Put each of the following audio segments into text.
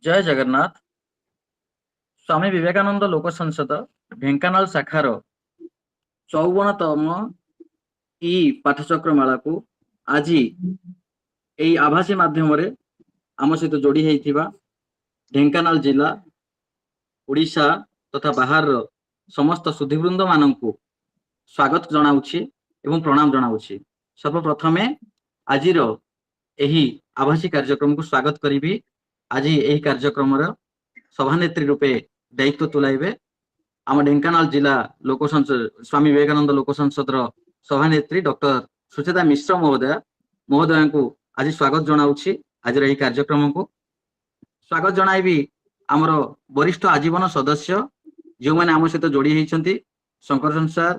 जय जगन्नाथ। स्वामी विवेकानंद लोक संसद ढेंकानाल शाखार 54तम ଇ ପାଠଚକ୍ରମାଳା को आज ଏଇ ଆଭାସୀ ମାଧ୍ୟମରେ ଆମ ସହିତ ଯୋଡ଼ି ହେଇଥିବା ଢେଙ୍କାନାଳ ଜିଲ୍ଲା ଓଡ଼ିଶା ତଥା ବାହାରର ସମସ୍ତ ସୁଧୀବୃନ୍ଦ ମାନଙ୍କୁ ସ୍ୱାଗତ ଜଣାଉଛି ଏବଂ ପ୍ରଣାମ ଜଣାଉଛି। ସର୍ବପ୍ରଥମେ ଆଜିର ଏହି ଆଭାସୀ କାର୍ଯ୍ୟକ୍ରମକୁ ସ୍ୱାଗତ କରିବି। ଆଜି ଏହି କାର୍ଯ୍ୟକ୍ରମର ସଭାନେତ୍ରୀ ରୂପେ ଦାୟିତ୍ୱ ତୁଲାଇବେ ଆମ ଢେଙ୍କାନାଳ ଜିଲ୍ଲା ଲୋକ ସଂସଦ ସ୍ୱାମୀ ବିବେକାନନ୍ଦ ଲୋକ ସଂସଦର ସଭାନେତ୍ରୀ ଡକ୍ଟର ସୁଚେତା ମିଶ୍ର ମହୋଦୟଙ୍କୁ ଆଜି ସ୍ୱାଗତ ଜଣାଉଛି। ଆଜିର ଏହି କାର୍ଯ୍ୟକ୍ରମକୁ ସ୍ୱାଗତ ଜଣାଇବି ଆମର ବରିଷ୍ଠ ଆଜୀବନ ସଦସ୍ୟ ଯେଉଁମାନେ ଆମ ସହିତ ଯୋଡ଼ି ହେଇଛନ୍ତି, ଶଙ୍କରଚରଣ ସାର୍,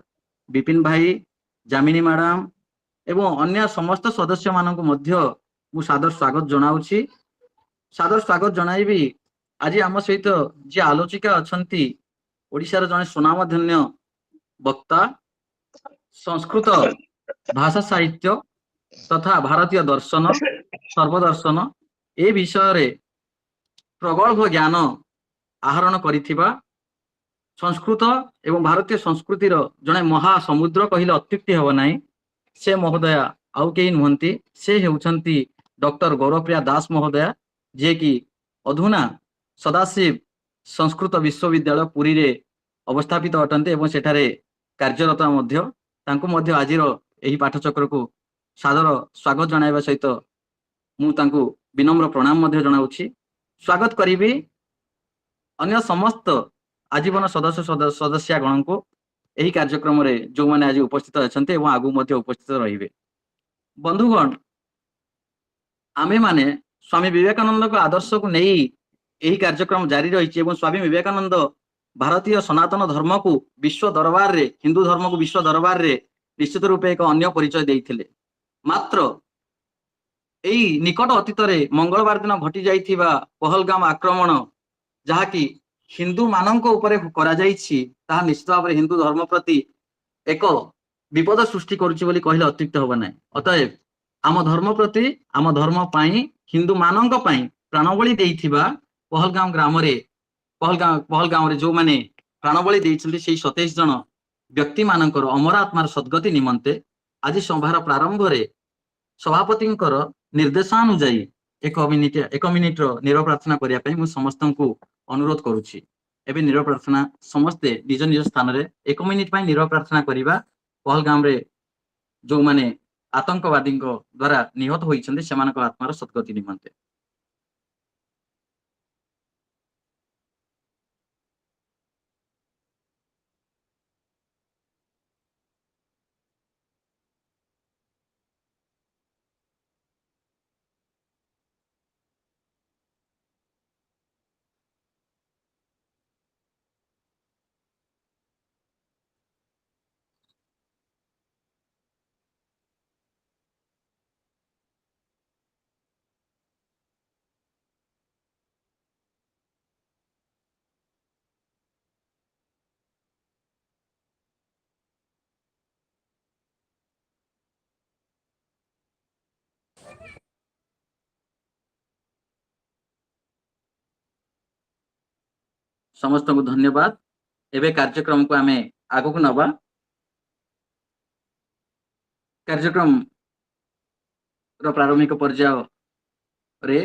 ବିପିନ ଭାଇ, ଯାମିନୀ ମ୍ୟାଡାମ ଏବଂ ଅନ୍ୟ ସମସ୍ତ ସଦସ୍ୟମାନଙ୍କୁ ମଧ୍ୟ ମୁଁ ସାଦର ସ୍ୱାଗତ ଜଣାଉଛି। ସାଦର ସ୍ୱାଗତ ଜଣାଇବି ଆଜି ଆମ ସହିତ ଯିଏ ଆଲୋଚିକା ଅଛନ୍ତି, ଓଡ଼ିଶାର ଜଣେ ସୁନାମଧନ୍ୟ ବକ୍ତା, ସଂସ୍କୃତ ଭାଷା ସାହିତ୍ୟ ତଥା ଭାରତୀୟ ଦର୍ଶନ ସର୍ବଦର୍ଶନ ଏ ବିଷୟରେ ପ୍ରଗଳ୍ଭ ଜ୍ଞାନ ଆହରଣ କରିଥିବା, ସଂସ୍କୃତ ଏବଂ ଭାରତୀୟ ସଂସ୍କୃତିର ଜଣେ ମହାସମୁଦ୍ର କହିଲେ ଅତ୍ୟୁକ୍ତି ହେବ ନାହିଁ, ସେ ମହୋଦୟା ଆଉ କେହି ନୁହନ୍ତି, ସେ ହେଉଛନ୍ତି ଡକ୍ଟର ଗୌରପ୍ରିୟା ଦାସ ମହୋଦୟା, ଯିଏକି ଅଧୁନା ସଦାଶିବ ସଂସ୍କୃତ ବିଶ୍ୱବିଦ୍ୟାଳୟ ପୁରୀରେ ଅବସ୍ଥାପିତ ଅଟନ୍ତି ଏବଂ ସେଠାରେ କାର୍ଯ୍ୟରତ ମଧ୍ୟ। ତାଙ୍କୁ ମଧ୍ୟ ଆଜିର ଏହି ପାଠଚକ୍ରକୁ ସାଦର ସ୍ୱାଗତ ଜଣାଇବା ସହିତ ମୁଁ ତାଙ୍କୁ ବିନମ୍ର ପ୍ରଣାମ ମଧ୍ୟ ଜଣାଉଛି। ସ୍ୱାଗତ କରିବି ଅନ୍ୟ ସମସ୍ତ ଆଜୀବନ ସଦସ୍ୟଗଣଙ୍କୁ ଏହି କାର୍ଯ୍ୟକ୍ରମରେ ଯେଉଁମାନେ ଆଜି ଉପସ୍ଥିତ ଅଛନ୍ତି ଏବଂ ଆଗକୁ ମଧ୍ୟ ଉପସ୍ଥିତ ରହିବେ। ବନ୍ଧୁଗଣ, ଆମେମାନେ ସ୍ୱାମୀ ବିବେକାନନ୍ଦଙ୍କ ଆଦର୍ଶକୁ ନେଇ ଏହି କାର୍ଯ୍ୟକ୍ରମ ଜାରି ରହିଛି ଏବଂ ସ୍ୱାମୀ ବିବେକାନନ୍ଦ ଭାରତୀୟ ସନାତନ ଧର୍ମକୁ ବିଶ୍ୱ ଦରବାରରେ, ହିନ୍ଦୁ ଧର୍ମକୁ ବିଶ୍ୱ ଦରବାରରେ ନିଶ୍ଚିତ ରୂପେ ଏକ ଅନ୍ୟ ପରିଚୟ ଦେଇଥିଲେ। ମାତ୍ର ଏଇ ନିକଟ ଅତୀତରେ ମଙ୍ଗଳବାର ଦିନ ଘଟି ଯାଇଥିବା ପହଲଗାମ ଆକ୍ରମଣ, ଯାହାକି ହିନ୍ଦୁ ମାନଙ୍କ ଉପରେ କରାଯାଇଛି, ତାହା ନିଶ୍ଚିତ ଭାବରେ ହିନ୍ଦୁ ଧର୍ମ ପ୍ରତି ଏକ ବିପଦ ସୃଷ୍ଟି କରୁଛି ବୋଲି କହିଲେ ଅତ୍ୟୁକ୍ତ ହେବ ନାହିଁ। ଅତଏବ ଆମ ଧର୍ମ ପ୍ରତି, ଆମ ଧର୍ମ ପାଇଁ, ହିନ୍ଦୁ ମାନଙ୍କ ପାଇଁ ପ୍ରାଣବଳି ଦେଇଥିବା ପହଲଗାମରେ ଯେଉଁମାନେ ପ୍ରାଣବଳି ଦେଇଛନ୍ତି, ସେଇ 27 ଜଣ ବ୍ୟକ୍ତି ମାନଙ୍କର ଅମର ଆତ୍ମାର ସଦ୍ଗତି ନିମନ୍ତେ ଆଜି ସଭାର ପ୍ରାରମ୍ଭରେ ସଭାପତିଙ୍କର ନିର୍ଦ୍ଦେଶାନୁଯାୟୀ ଏକ ମିନିଟର ନିରବ ପ୍ରାର୍ଥନା କରିବା ପାଇଁ ମୁଁ ସମସ୍ତଙ୍କୁ ଅନୁରୋଧ କରୁଛି। ଏବେ ନିରବ ପ୍ରାର୍ଥନା ସମସ୍ତେ ନିଜ ନିଜ ସ୍ଥାନରେ 1 ମିନିଟ ପାଇଁ ନିରବ ପ୍ରାର୍ଥନା କରିବା। ପହଲଗାମରେ ଯେଉଁମାନେ ଆତଙ୍କବାଦୀଙ୍କ ଦ୍ୱାରା ନିହତ ହୋଇଛନ୍ତି, ସେମାନଙ୍କ ଆତ୍ମାର ସଦ୍ଗତି ନିମନ୍ତେ। ସମସ୍ତଙ୍କୁ ଧନ୍ୟବାଦ। ଏବେ କାର୍ଯ୍ୟକ୍ରମକୁ ଆମେ ଆଗକୁ ନବା। କାର୍ଯ୍ୟକ୍ରମ ପ୍ରାରମ୍ଭିକ ପର୍ଯ୍ୟାୟରେ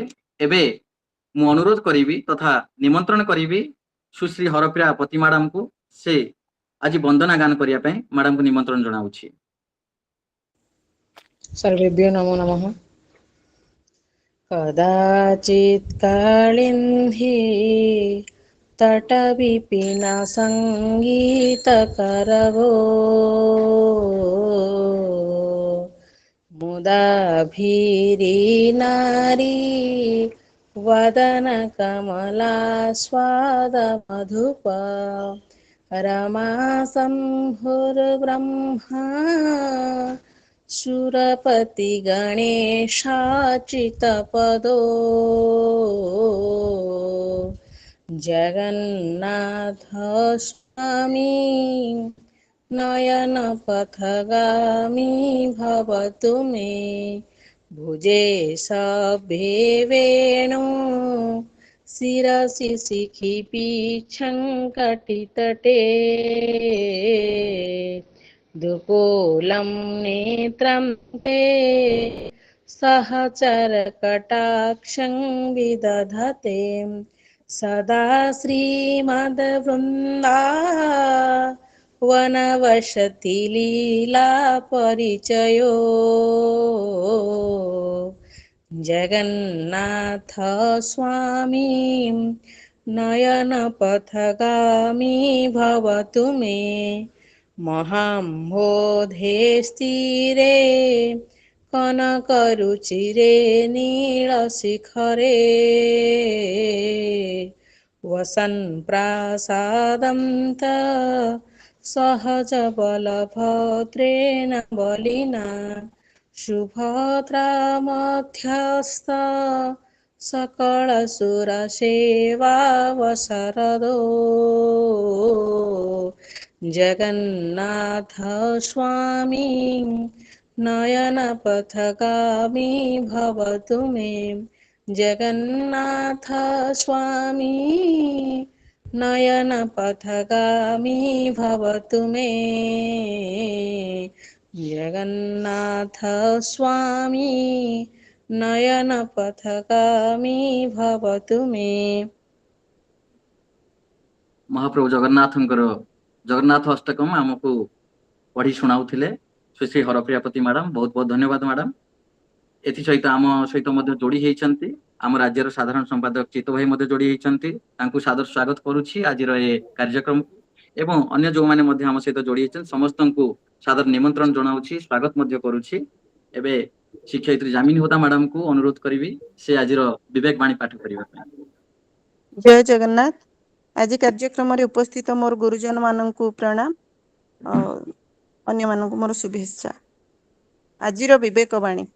ଏବେ ମୁଁ ଅନୁରୋଧ କରିବି ତଥା ନିମନ୍ତ୍ରଣ କରିବି ସୁଶ୍ରୀ ହରପ୍ରିୟା ପତି ମ୍ୟାଡାମଙ୍କୁ। ସେ ଆଜି ବନ୍ଦନା ଗାନ କରିବା ପାଇଁ ମ୍ୟାଡାମଙ୍କୁ ନିମନ୍ତ୍ରଣ ଜଣାଉଛି। सर्वेभ्यो नमो नमः। कदाचित् कालिन्दी तटविपिना सङ्गीतकरवो मुदा भीरी नारी वदन कमला स्वाद मधुप रमा शम्भुर्ब्रह्मा सुरपति गणेशाच्युतपदो जगन्नाथ स्वामी नयन पथगामी भवतु मे भुजे सभे वेणु शिरसि शिखिपीच्छं कटितटे दुकूलं नेत्रं ते सहचरकटाक्षं विदधते सदा श्रीमद्वृन्दा वनवसति लीला परिचयो जगन्नाथ स्वामी नयनपथगामी भवतु मे महाम्बोधे स्थिरे कनकरुचिरे नीलशिखरे वसन् प्रासादं त सहजबलभद्रेण बलिना सुभद्रामध्यस्थ सकलसुरसेवावसरदो जगन्नाथ स्वामी नयनपथगामी भवतु मे जगन्नाथ स्वामी नयनपथगामी भवतु मे जगन्नाथ स्वामी नयनपथगामी भवतु मे। महाप्रभु जगन्नाथ अष्टकम आमको पढ़ी शुणाउथिले श्री हरप्रियापति मैडम बहुत बहुत धन्यवाद मैडम। एथि सहित आम सहित जोड़ी होती आम राज्यर साधारण संपादक चित्त भाई जोड़ी होती सादर स्वागत करुछि आज कार्यक्रम एवं अन्य जो माने आम सहित जोड़ी समस्त को सादर निमंत्रण जनाऊछि स्वागत करुछि। एबे शिक्षयित्री जामिनी होता मैडम को अनुरोध करी से आज विवेक बाणी पाठ करने। जय जगन्नाथ। आज कार्यक्रम उपस्थित मोर गुरुजन मानक प्रणाम अन्य मानक मोर शुभेच्छा। आजिर विवेक बाणी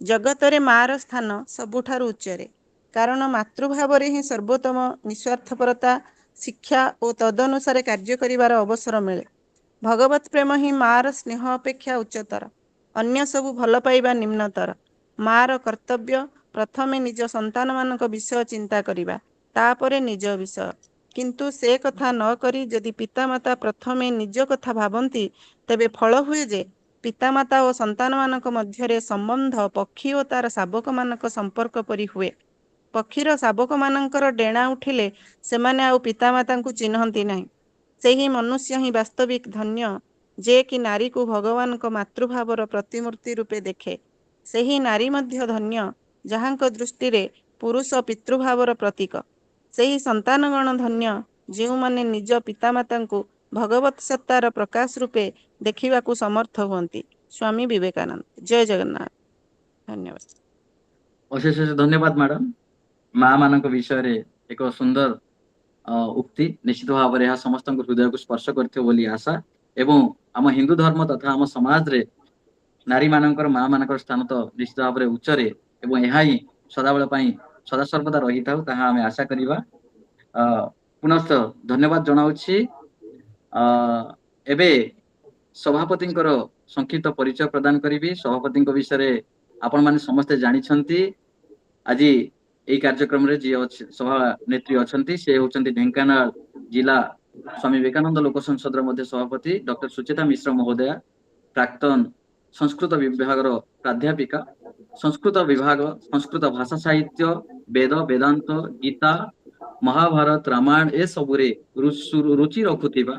जगतरे मार स्थान सबुठारु उच्चरे कारण मातृभाव ही सर्वोत्तम निस्वार्थपरता शिक्षा और तदनुसार कार्य करिवार अवसर मिले। भगवत प्रेम ही मार स्नेह अपेक्षा उच्चतर अन्य सबु भल पाइबा निम्नतर। मार कर्तव्य प्रथमे निज संतान मानक विषय चिंता करिबा तापरे निज विषय किंतु से कथा न करी जदि पितामाता प्रथमे निज कथा भावंती तेबे फल हुए जे पितामाता और संतान मानक मध्यरे संबंध पक्षी और तार शावक मानक संपर्क परि हुए। पक्षीर शावक मानकर डेणा उठिले सेमाने आउ पितामाता को चिन्हती नहीं। सेही मनुष्य ही वास्तविक धन्य जे कि नारी को भगवान को मातृभावर प्रतिमूर्ति रूपे देखे। सेही नारी मध्य धन्य जहांक दृष्टि रे पुरुष पितृभावर प्रतीक। सेही संतानगण धन्य जो माने निज पितामाता को भगवत सत्तार प्रकाश रूपे देखा समर्थ हुंती। स्वामी विवेकानंद। जय जगन्नाथ। धन्यवाद। अशेष धन्यवाद मैडम। माँ मान विषय रे एक सुंदर उक्ति निश्चित भाव में समस्त हृदय को स्पर्श कर आशा एवं आम हिंदू धर्म तथा आम समाज रे नारी मानकर माँ मानकर स्थान तो निश्चित भाव में उच्चरे एवं यह ही सदाबेल सदा सर्वदा रही था ताहा आमे आशा करिबा। पुनश्च धन्यवाद जनाउछि। एबे सभापति संक्षिप्त परिचय प्रदान करी। सभापति विषय आपण माने समस्ते जानी आज यही कार्यक्रम रे जी सभा नेत्री अच्छी से होचंती ढेंकानाल जिला स्वामी विवेकानंद लोक संसद सभापति डॉक्टर सुचेता मिश्र महोदया प्राक्तन संस्कृत विभाग प्राध्यापिका संस्कृत विभाग संस्कृत भाषा साहित्य वेद वेदांत गीता महाभारत रामायण ए सबुरे रुचि रखुथिबा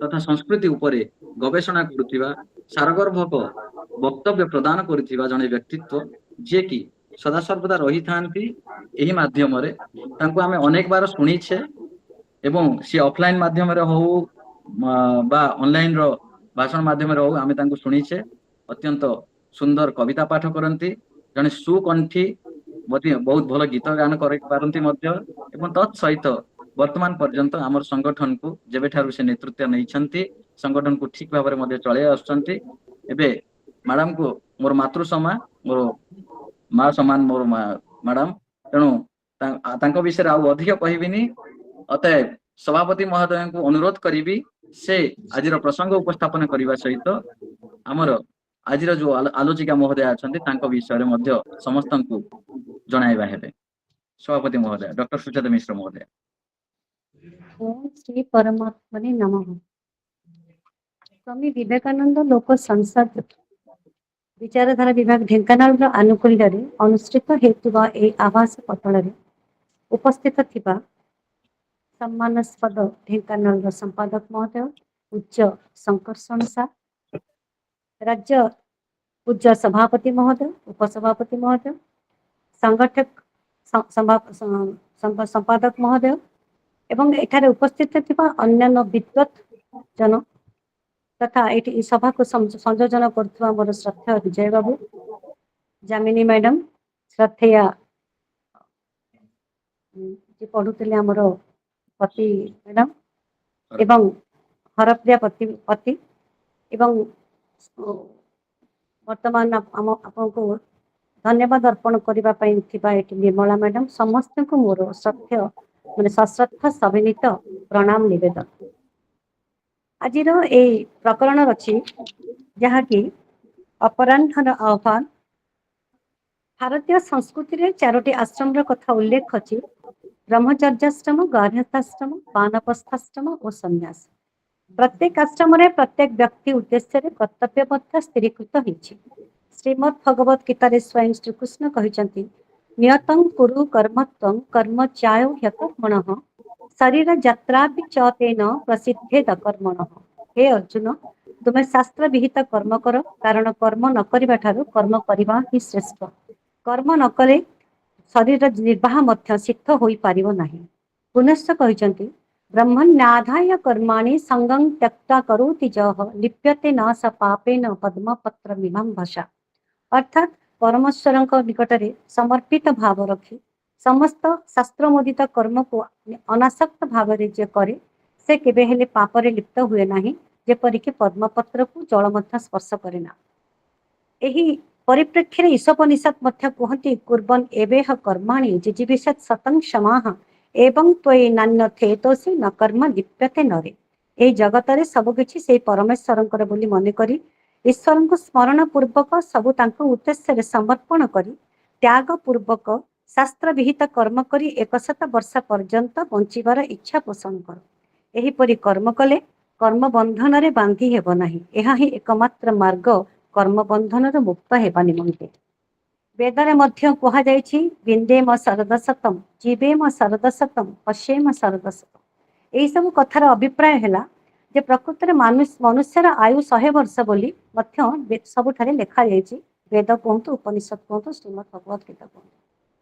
तथा संस्कृति उपरे गवेषणा करुथिबा सारगर्भक वक्तव्य प्रदान करुथिबा जने व्यक्तित्व जे कि सदा सर्वदा रही थांती। एही माध्यम रे तांको आमे अनेक बार सुनिछे एवं सी ऑफलाइन माध्यम रे हो बा ऑनलाइन रो भाषण माध्यम रे हो आमे तांको सुनिछे। अत्यंत सुंदर कविता पाठ करती जने सुकंठी बहुत भल गीत गान कर पारती एवं तत्सहित वर्तमान पर्यंत आमर संगठन को जेबे ठारू से नेतृत्व नहीं संगठन को ठीक भाव में चले आसुचंती। एबे मैडम को मोर मातृ समा मोर माँ समान मोर मैडम तेणु तांको विषय आउ अधिक कहबिनी। अतएव सभापति महोदय को अनुरोध करी से आज प्रसंग उपस्थापन करने सहित आमर आज जो आलोचिका महोदय अच्छा विषय समस्त को जनाइबा हेबे। सभापति महोदय डॉक्टर सुजाता मिश्र महोदय। ओम श्री परमात्मने नमः। स्वामी विवेकानंद लोक संसद विचारधारा विभाग ढेंकानाल आनुकूल्य अनुष्ठित हेतुवा ए आवास पटल उपस्थित थिबा सम्मानस्पद ढेंकानाल संपादक महोदय उच्च संकर्षण सा राज्य पूज्य सभापति महोदय उपसभापति महोदय संगठक संपादक महोदय एवं एठारे उपस्थित थिबा अन्यान्य विद्वत जन तथा ये सभा को संयोजन कर मोर श्रद्धेय विजय बाबू जामिनी मैडम श्रद्धेय जी पढ़ुले आमर पति मैडम एवं हरप्रिया पति एवं वर्तमान आपको धन्यवाद अर्पण करने निर्मला मैडम समस्त को मोर श्रद्धेय मैंने सश्रद्ध सविनीत प्रणाम निवेदन। आज प्रकरण अच्छी जहाँकि अपराह्न आह्वान भारतीय संस्कृति रे चारोटी आश्रम कथा उल्लेख अच्छी ब्रह्मचर्याश्रम गार्हस्थाश्रम वानप्रस्थाश्रम और संन्यास। प्रत्येक आश्रम रे प्रत्येक व्यक्ति उद्देश्य रे कर्तव्य मध्य स्थिरीकृत होइछि। श्रीमद् भगवत गीता स्वयं श्रीकृष्ण कहते नियतं कुरु कर्मत्वं कर्म चायो ह्यकर्मणः शरीर यात्रा च तेन प्रसिद्धेद कर्मणः। हे अर्जुन तुम शास्त्र विहित कर्म कर कारण कर्म न करिबा ठारू कर्म करिबा ही श्रेष्ठ। कर्म न कले शरीर निर्वाह मध्य सिद्ध होई पारिबो नाही। पुनश्च कहते ब्रह्मण्याधाय कर्माणि संगं त्यक्ता करोति जः लिप्यते न स पापेन पद्मपत्र मिमां भाषा। अर्थात परमेश्वर निकट में समर्पित भाव रखी समस्त शास्त्र मोदित कर्म को अनासक्त भाव जे करे से केबे हेले पापरे लिप्त हुए नाही जेपरिक पद्मपत्र को जल मध्य स्पर्श करे ना। एही परिप्रेक्षी ईशोपनिषद मध्य कहती कुर्बन एवेह कर्माणि जिजीविषत् शतं क्षमाः एवं त्वयि नान्यथेतोषि न कर्म लिप्यते नरे। ए जगतरे सबकिछि से परमेश्वरंकर बोली मन करी ईश्वर को स्मरण पूर्वक सबू उद्देश्य समर्पण करी त्याग पूर्वक शास्त्र विहित कर्म करी 100 वर्ष पर्यंत बंचिबार इच्छा पोषण कर। एहीपरि कर्म कले कर्म बंधन रे बांधी हेब नाही। एहा ही एकमात्र मार्ग कर्म बंधन रे मुक्त हेबा निमंते। वेदरे मध्य कहा जायछि विंदेम शरदशतम जीवेम शरदशतम पश्येम शरदशतम। एही सब कथार अभिप्राय हेला जे प्रकृति में मनुष्यर आयु 100 वर्ष बोली सबुठारे लिखा जाइए वेद कहतु उपनिषद कहतु श्रीमद् भगवत गीता कहतु।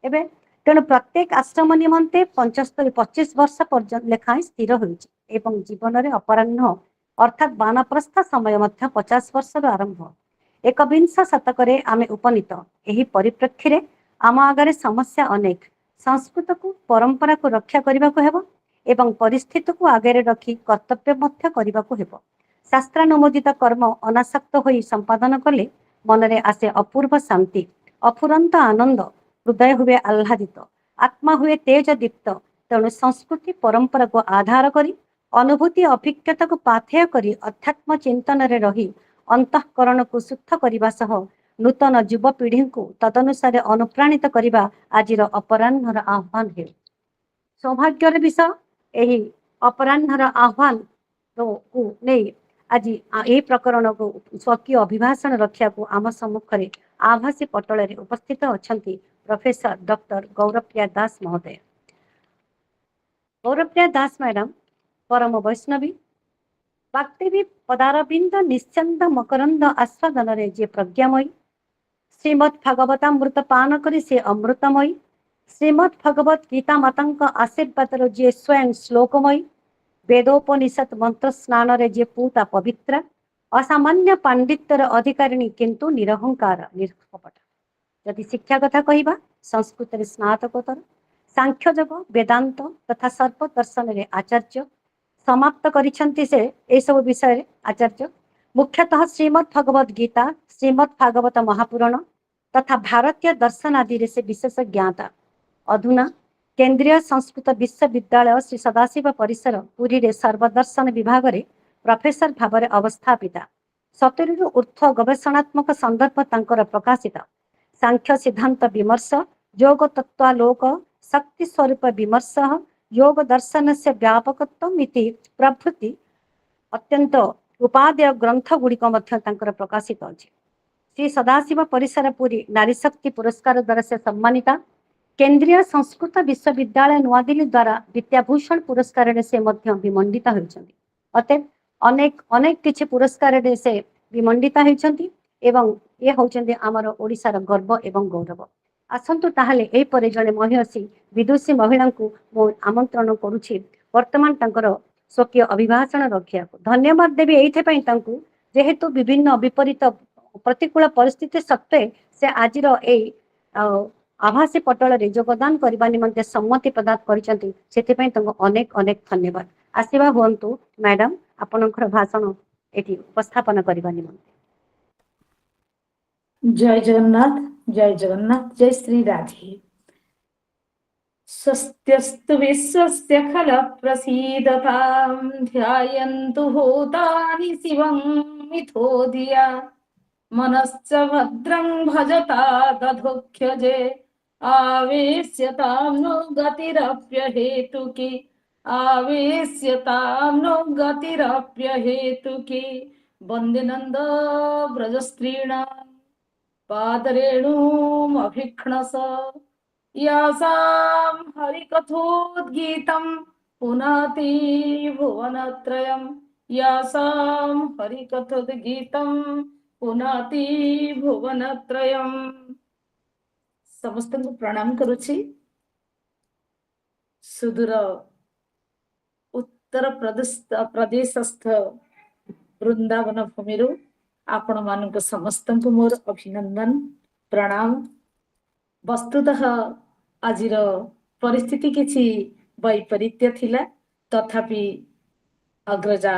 एवं तेणु प्रत्येक आश्रम निमंते 25 वर्ष पर्यंत लेखाएं स्थिर होइछि एवं जीवन में अपराह्न अर्थात वानप्रस्थ समय 50 वर्ष आरंभ 21 शतक आमे उपनीत। एही परिप्रेक्षी आम आगे समस्या अनेक संस्कृत को परंपरा को रक्षा करने को हेबो एवं परिस्थिति को आगे रखी कर्तव्य मध्य करने को हेबो। शास्त्रानुमोदित कर्म अनासक्त होई संपादन कले मनरे आसे अपूर्व शांति अफुरंत आनंद हृदय हुए आह्लादित आत्मा हुए तेज दीप्त। तेणु संस्कृति परंपरा को आधार करी अनुभूति अभिज्ञता को पाथेय करी अध्यात्म चिंतन रे रही अंतःकरण को शुद्ध करने सह नूतन युवपीढ़ी को तदनुसार अनुप्राणित करने आज अपराह्न आह्वान है। सौभाग्यर विषय यही अपराह्न आह्वान को नहीं आज ये प्रकरण को स्वकीय अभिभाषण रक्षा को आम सम्मुखें आभासी पटल उपस्थित अच्छा प्रोफेसर डॉक्टर गौरप्रिया दास महोदय। गौरप्रिया दास मैडम परम वैष्णवी वाग्देवी पदारविंद निश्चंद मकरंद आस्वादन रे जे प्रज्ञामयी श्रीमद् भागवतामृत पान करी से अमृतमयी श्रीमद् भगवत गीता माता आशीर्वाद जे स्वयं श्लोकमयी वेदोपनिषद मंत्र स्नान रे जे पूता पवित्र असामान्य पांडित्यर अधिकारिणी किंतु निरहंकार निष्कपट। यदि शिक्षा कथा कहवा संस्कृत रे स्नातकोत्तर सांख्य जग वेदांत तथा सर्व दर्शन रे आचार्य समाप्त करिछंती से ए सब विषय आचार्य मुख्यतः श्रीमद् भगवत गीता श्रीमद् भागवत महापुराण तथा भारतीय दर्शन आदि से विशेष ज्ञाता। अधुना केंद्रीय संस्कृत विश्वविद्यालय श्री सदाशिव परिसर पुरी रे सर्वदर्शन विभाग रे प्रोफेसर भाव अवस्थापिता। 70 ऊर्ध्व गवेषणात्मक संदर्भ तांकर प्रकाशित सांख्य सिद्धांत विमर्श योग तत्वालोक शक्ति स्वरूप विमर्शः योग दर्शनस्य व्यापकत्वम् इति प्रभृति अत्यंत उपादेय ग्रंथ गुड़िक प्रकाशित अछि। श्री सदाशिव परिसर पुरी नारी शक्ति पुरस्कार द्वारा से सम्मानिता, केंद्रीय संस्कृत विश्वविद्यालय नुआदिल्ली द्वारा विद्याभूषण पुरस्कार से विमंडित होइछन्ति। अतएव अनेक अनेक किछि पुरस्कार से विमंडित होइछन्ति एवं ये होउछन्ति आमर ओडिसार गर्व एवं गौरव। आसंतु ताहले एही परे जणे महिषी विदुषी महिला को मो आमंत्रण करूछि वर्तमान तांकर स्वकीय अभिभाषण रखिया। धन्यवाद देवी एइथे तांकु जेहेतु विभिन्न विपरीत प्रतिकूल परिस्थिति सत्वे से आजिर ए आभासी पटल रे योगदान करबा निमंते सम्मति प्रदान करिसंती, सेथिपई तंग अनेक अनेक धन्यवाद। आशीर्वा हुअन्तु मैडम आपनकर भाषण एठी उपस्थापन करबा निमंते। जय जगन्नाथ, जय जगन्नाथ, जय श्री राधे। स्वस्त्यस्तु विश्वस्य खल प्रसीदतां ध्यायन्तु भूतानि शिवं मिथो धिया मनश्च भद्रं भजता दधुख्यजे आवेश्यतां नो गतिरप्यहेतुकी आवेश्यतां नो गतिरप्यहेतुकी वन्दे नन्द व्रजस्त्रीणां पादरेणुमभिक्ष्णस यासां हरिकथोद्गीतं पुनाति भुवनत्रयं यासां हरिकथोद्गीतं पुनाति भुवनत्रयं। समस्त प्रणाम करुछि। सुदूर उत्तर प्रदेशस्थ वृंदावन भूमि आपण मानक समस्त मोर अभिनंदन प्रणाम। वस्तुतः आजिर परिस्थिति किछि वैपरीत्य थिला, तथापि अग्रजा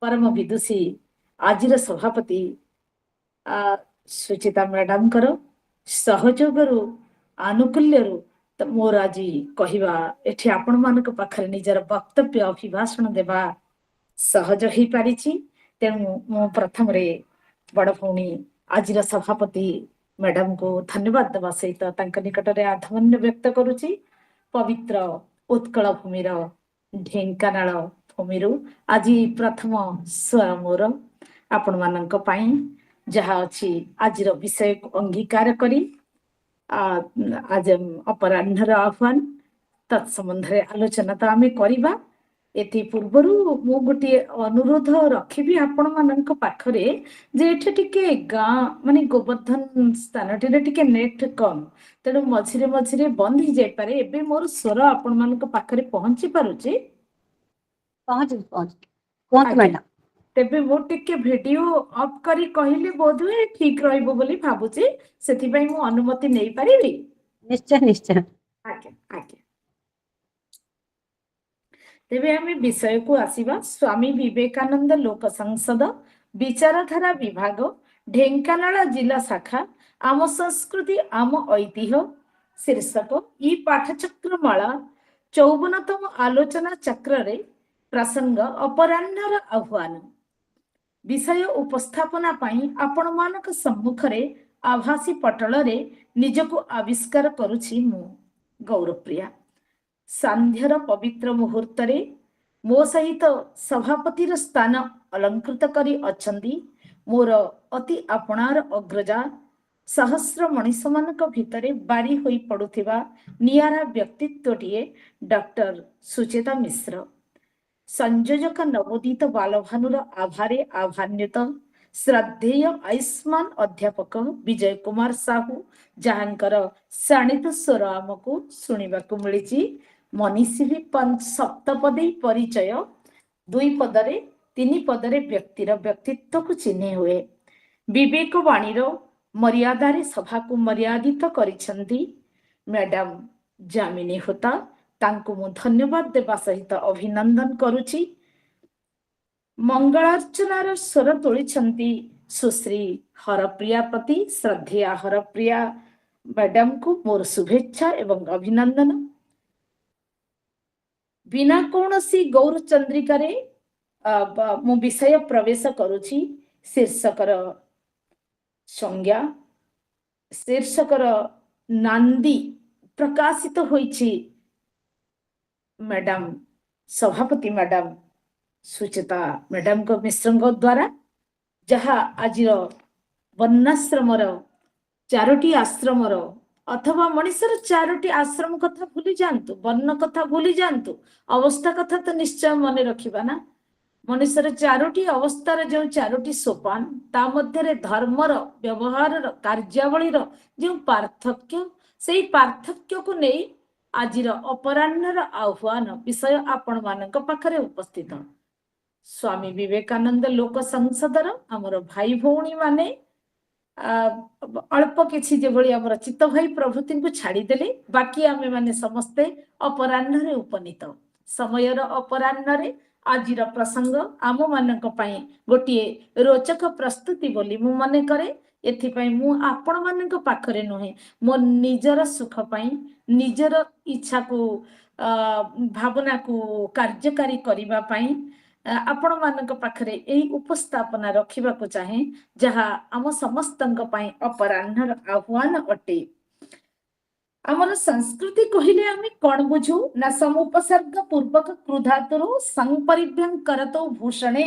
परम विदुषी आजिर सभापति सुचिता मैडम करो सहयोगरु आनुकूल्यरु मोर आज कहवा एठी आपण मानक पाखरे निजर वक्तव्य अभिभाषण देवा सहज हो पारि। तेणु मु प्रथम रे बड़ भौणी आज सभापति मैडम को धन्यवाद देवा सहित तांका निकट रे आधमन्य व्यक्त करुछि। पवित्र उत्कल भूमिर ढेंकानाल भूमिरु आज प्रथम स्वर मोर आपण मानक पई जहा अछि आजिर विषय को अंगीकार करी आज अपराह्नर आह्वान तत्संबंध रे आलोचना तो आमे करिबा। एथि पूर्वरु मु गोटे अनुरोध रखिबी आपण मानक पाखरे जे एठी टिके गाँ माने गोवर्धन स्थान टिके नेट कम, तेणु मझिरे मझिरे बंद ही जाय पारे। एबे मोर स्वर आपण मानक पाखरे पहुंची पारुची? पहुंच कोंत मैडम तेबे मो टिके वीडियो ऑफ करी कहिले बोधुए ठीक रहइबो बोली भाबुची, सेथि पई मु अनुमति नै पारिबी? निश्चय निश्चय। आज्ञा आज्ञा। तेबे आमे विषय को आसीबा। स्वामी विवेकानंद लोक संसद विचारधारा विभाग ढेंकानाल जिला शाखा आम संस्कृति आम ऐतिह्य शीर्षक ई पाठचक्रमाला 54तम आलोचना चक्र रे प्रसंग अपराह्नर आह्वान। विषय उपस्थापना पाई आपण मानक सम्मुखरे आभासी पटल रे निजको आविष्कार करुछि मु गौरवप्रिया। सांध्यर पवित्र मुहूर्त रे मो सहित सभापतिर स्थान अलंकृत करी अछंदी मोर अति आपणार अग्रजा सहस्र मनीष मानक भितरे बारी होई पड़ुथिबा नियारा व्यक्तित्वटिए डॉक्टर सुचेता मिश्र। संयोजक नवोदित बालभानुर आभारे आभान्वित श्रद्धेय आयुष्मान अध्यापक विजय कुमार साहू जहांकर शाणित स्वर आमको शुणिबाकु मिलिछि। मनीषी सप्तपदी परिचय 2 पदरे 3 पदरे व्यक्तिर व्यक्तित्व को चिन्हे हुए। विवेक वाणीर मर्यादारे सभा को मर्यादित करिसंती मैडम जामिनी होता। तांको मु धन्यवाद देवा सहित अभिनंदन करुछि। मंगलार्चनार स्वर तोलिछंती सुश्री हरप्रिया प्रति श्रद्धेया हरप्रिया मैडम को मोर शुभेच्छा एवं अभिनंदन। बिना कौनसी गौर चंद्रिकारे मु विषय प्रवेश करुछि। शीर्षकर संज्ञा शीर्षकर नांदी प्रकाशित होइछि मैडम सभापति मैडम सुचेता मैडम को मिश्रଙ୍କ द्वारा जहा आजिर वर्णाश्रमर चारोटी आश्रमर अथवा मनुष्यर चारोटी आश्रम कथा भूली जातु वर्ण कथा भूली जातु अवस्था कथा तो निश्चय मन रखिबा ना मनुष्यर चारोटी अवस्थार जो चारोटी सोपान ता मध्यरे धर्मर व्यवहार कार्यावलीर जो पार्थक्य सेई पार्थक्य को नहीं आजिर अपराह्नर आह्वान विषय आपण मानक पाखरे उपस्थित स्वामी विवेकानंद लोक संसदर आमर भाई भौणी माने अल्प किछि जेभଳି हमर चित्त भाई प्रभृति को छाड़ीदेले बाकी आमे माने समस्ते अपराह्न उपनीत समयर अपराह्न आजिर प्रसंग आम मानक पई गोटिए रोचक प्रस्तुति बोली मु मने करे एथिपई मु आपण मानक पाखरे नहे मो निजर सुख पई निजर इच्छा को भावना को कार्यकारी करिबा पई आपण मानक पाखरे एई उपस्थापना रखिबा को चाहे जहा आम समस्तंक पई अपराह्नर आह्वान अटे आमर संस्कृति कहिले आमे कोन बुझू ना समुपसर्ग पूर्वक क्रुधातुरु संपरिभ्यं करतो भूषणे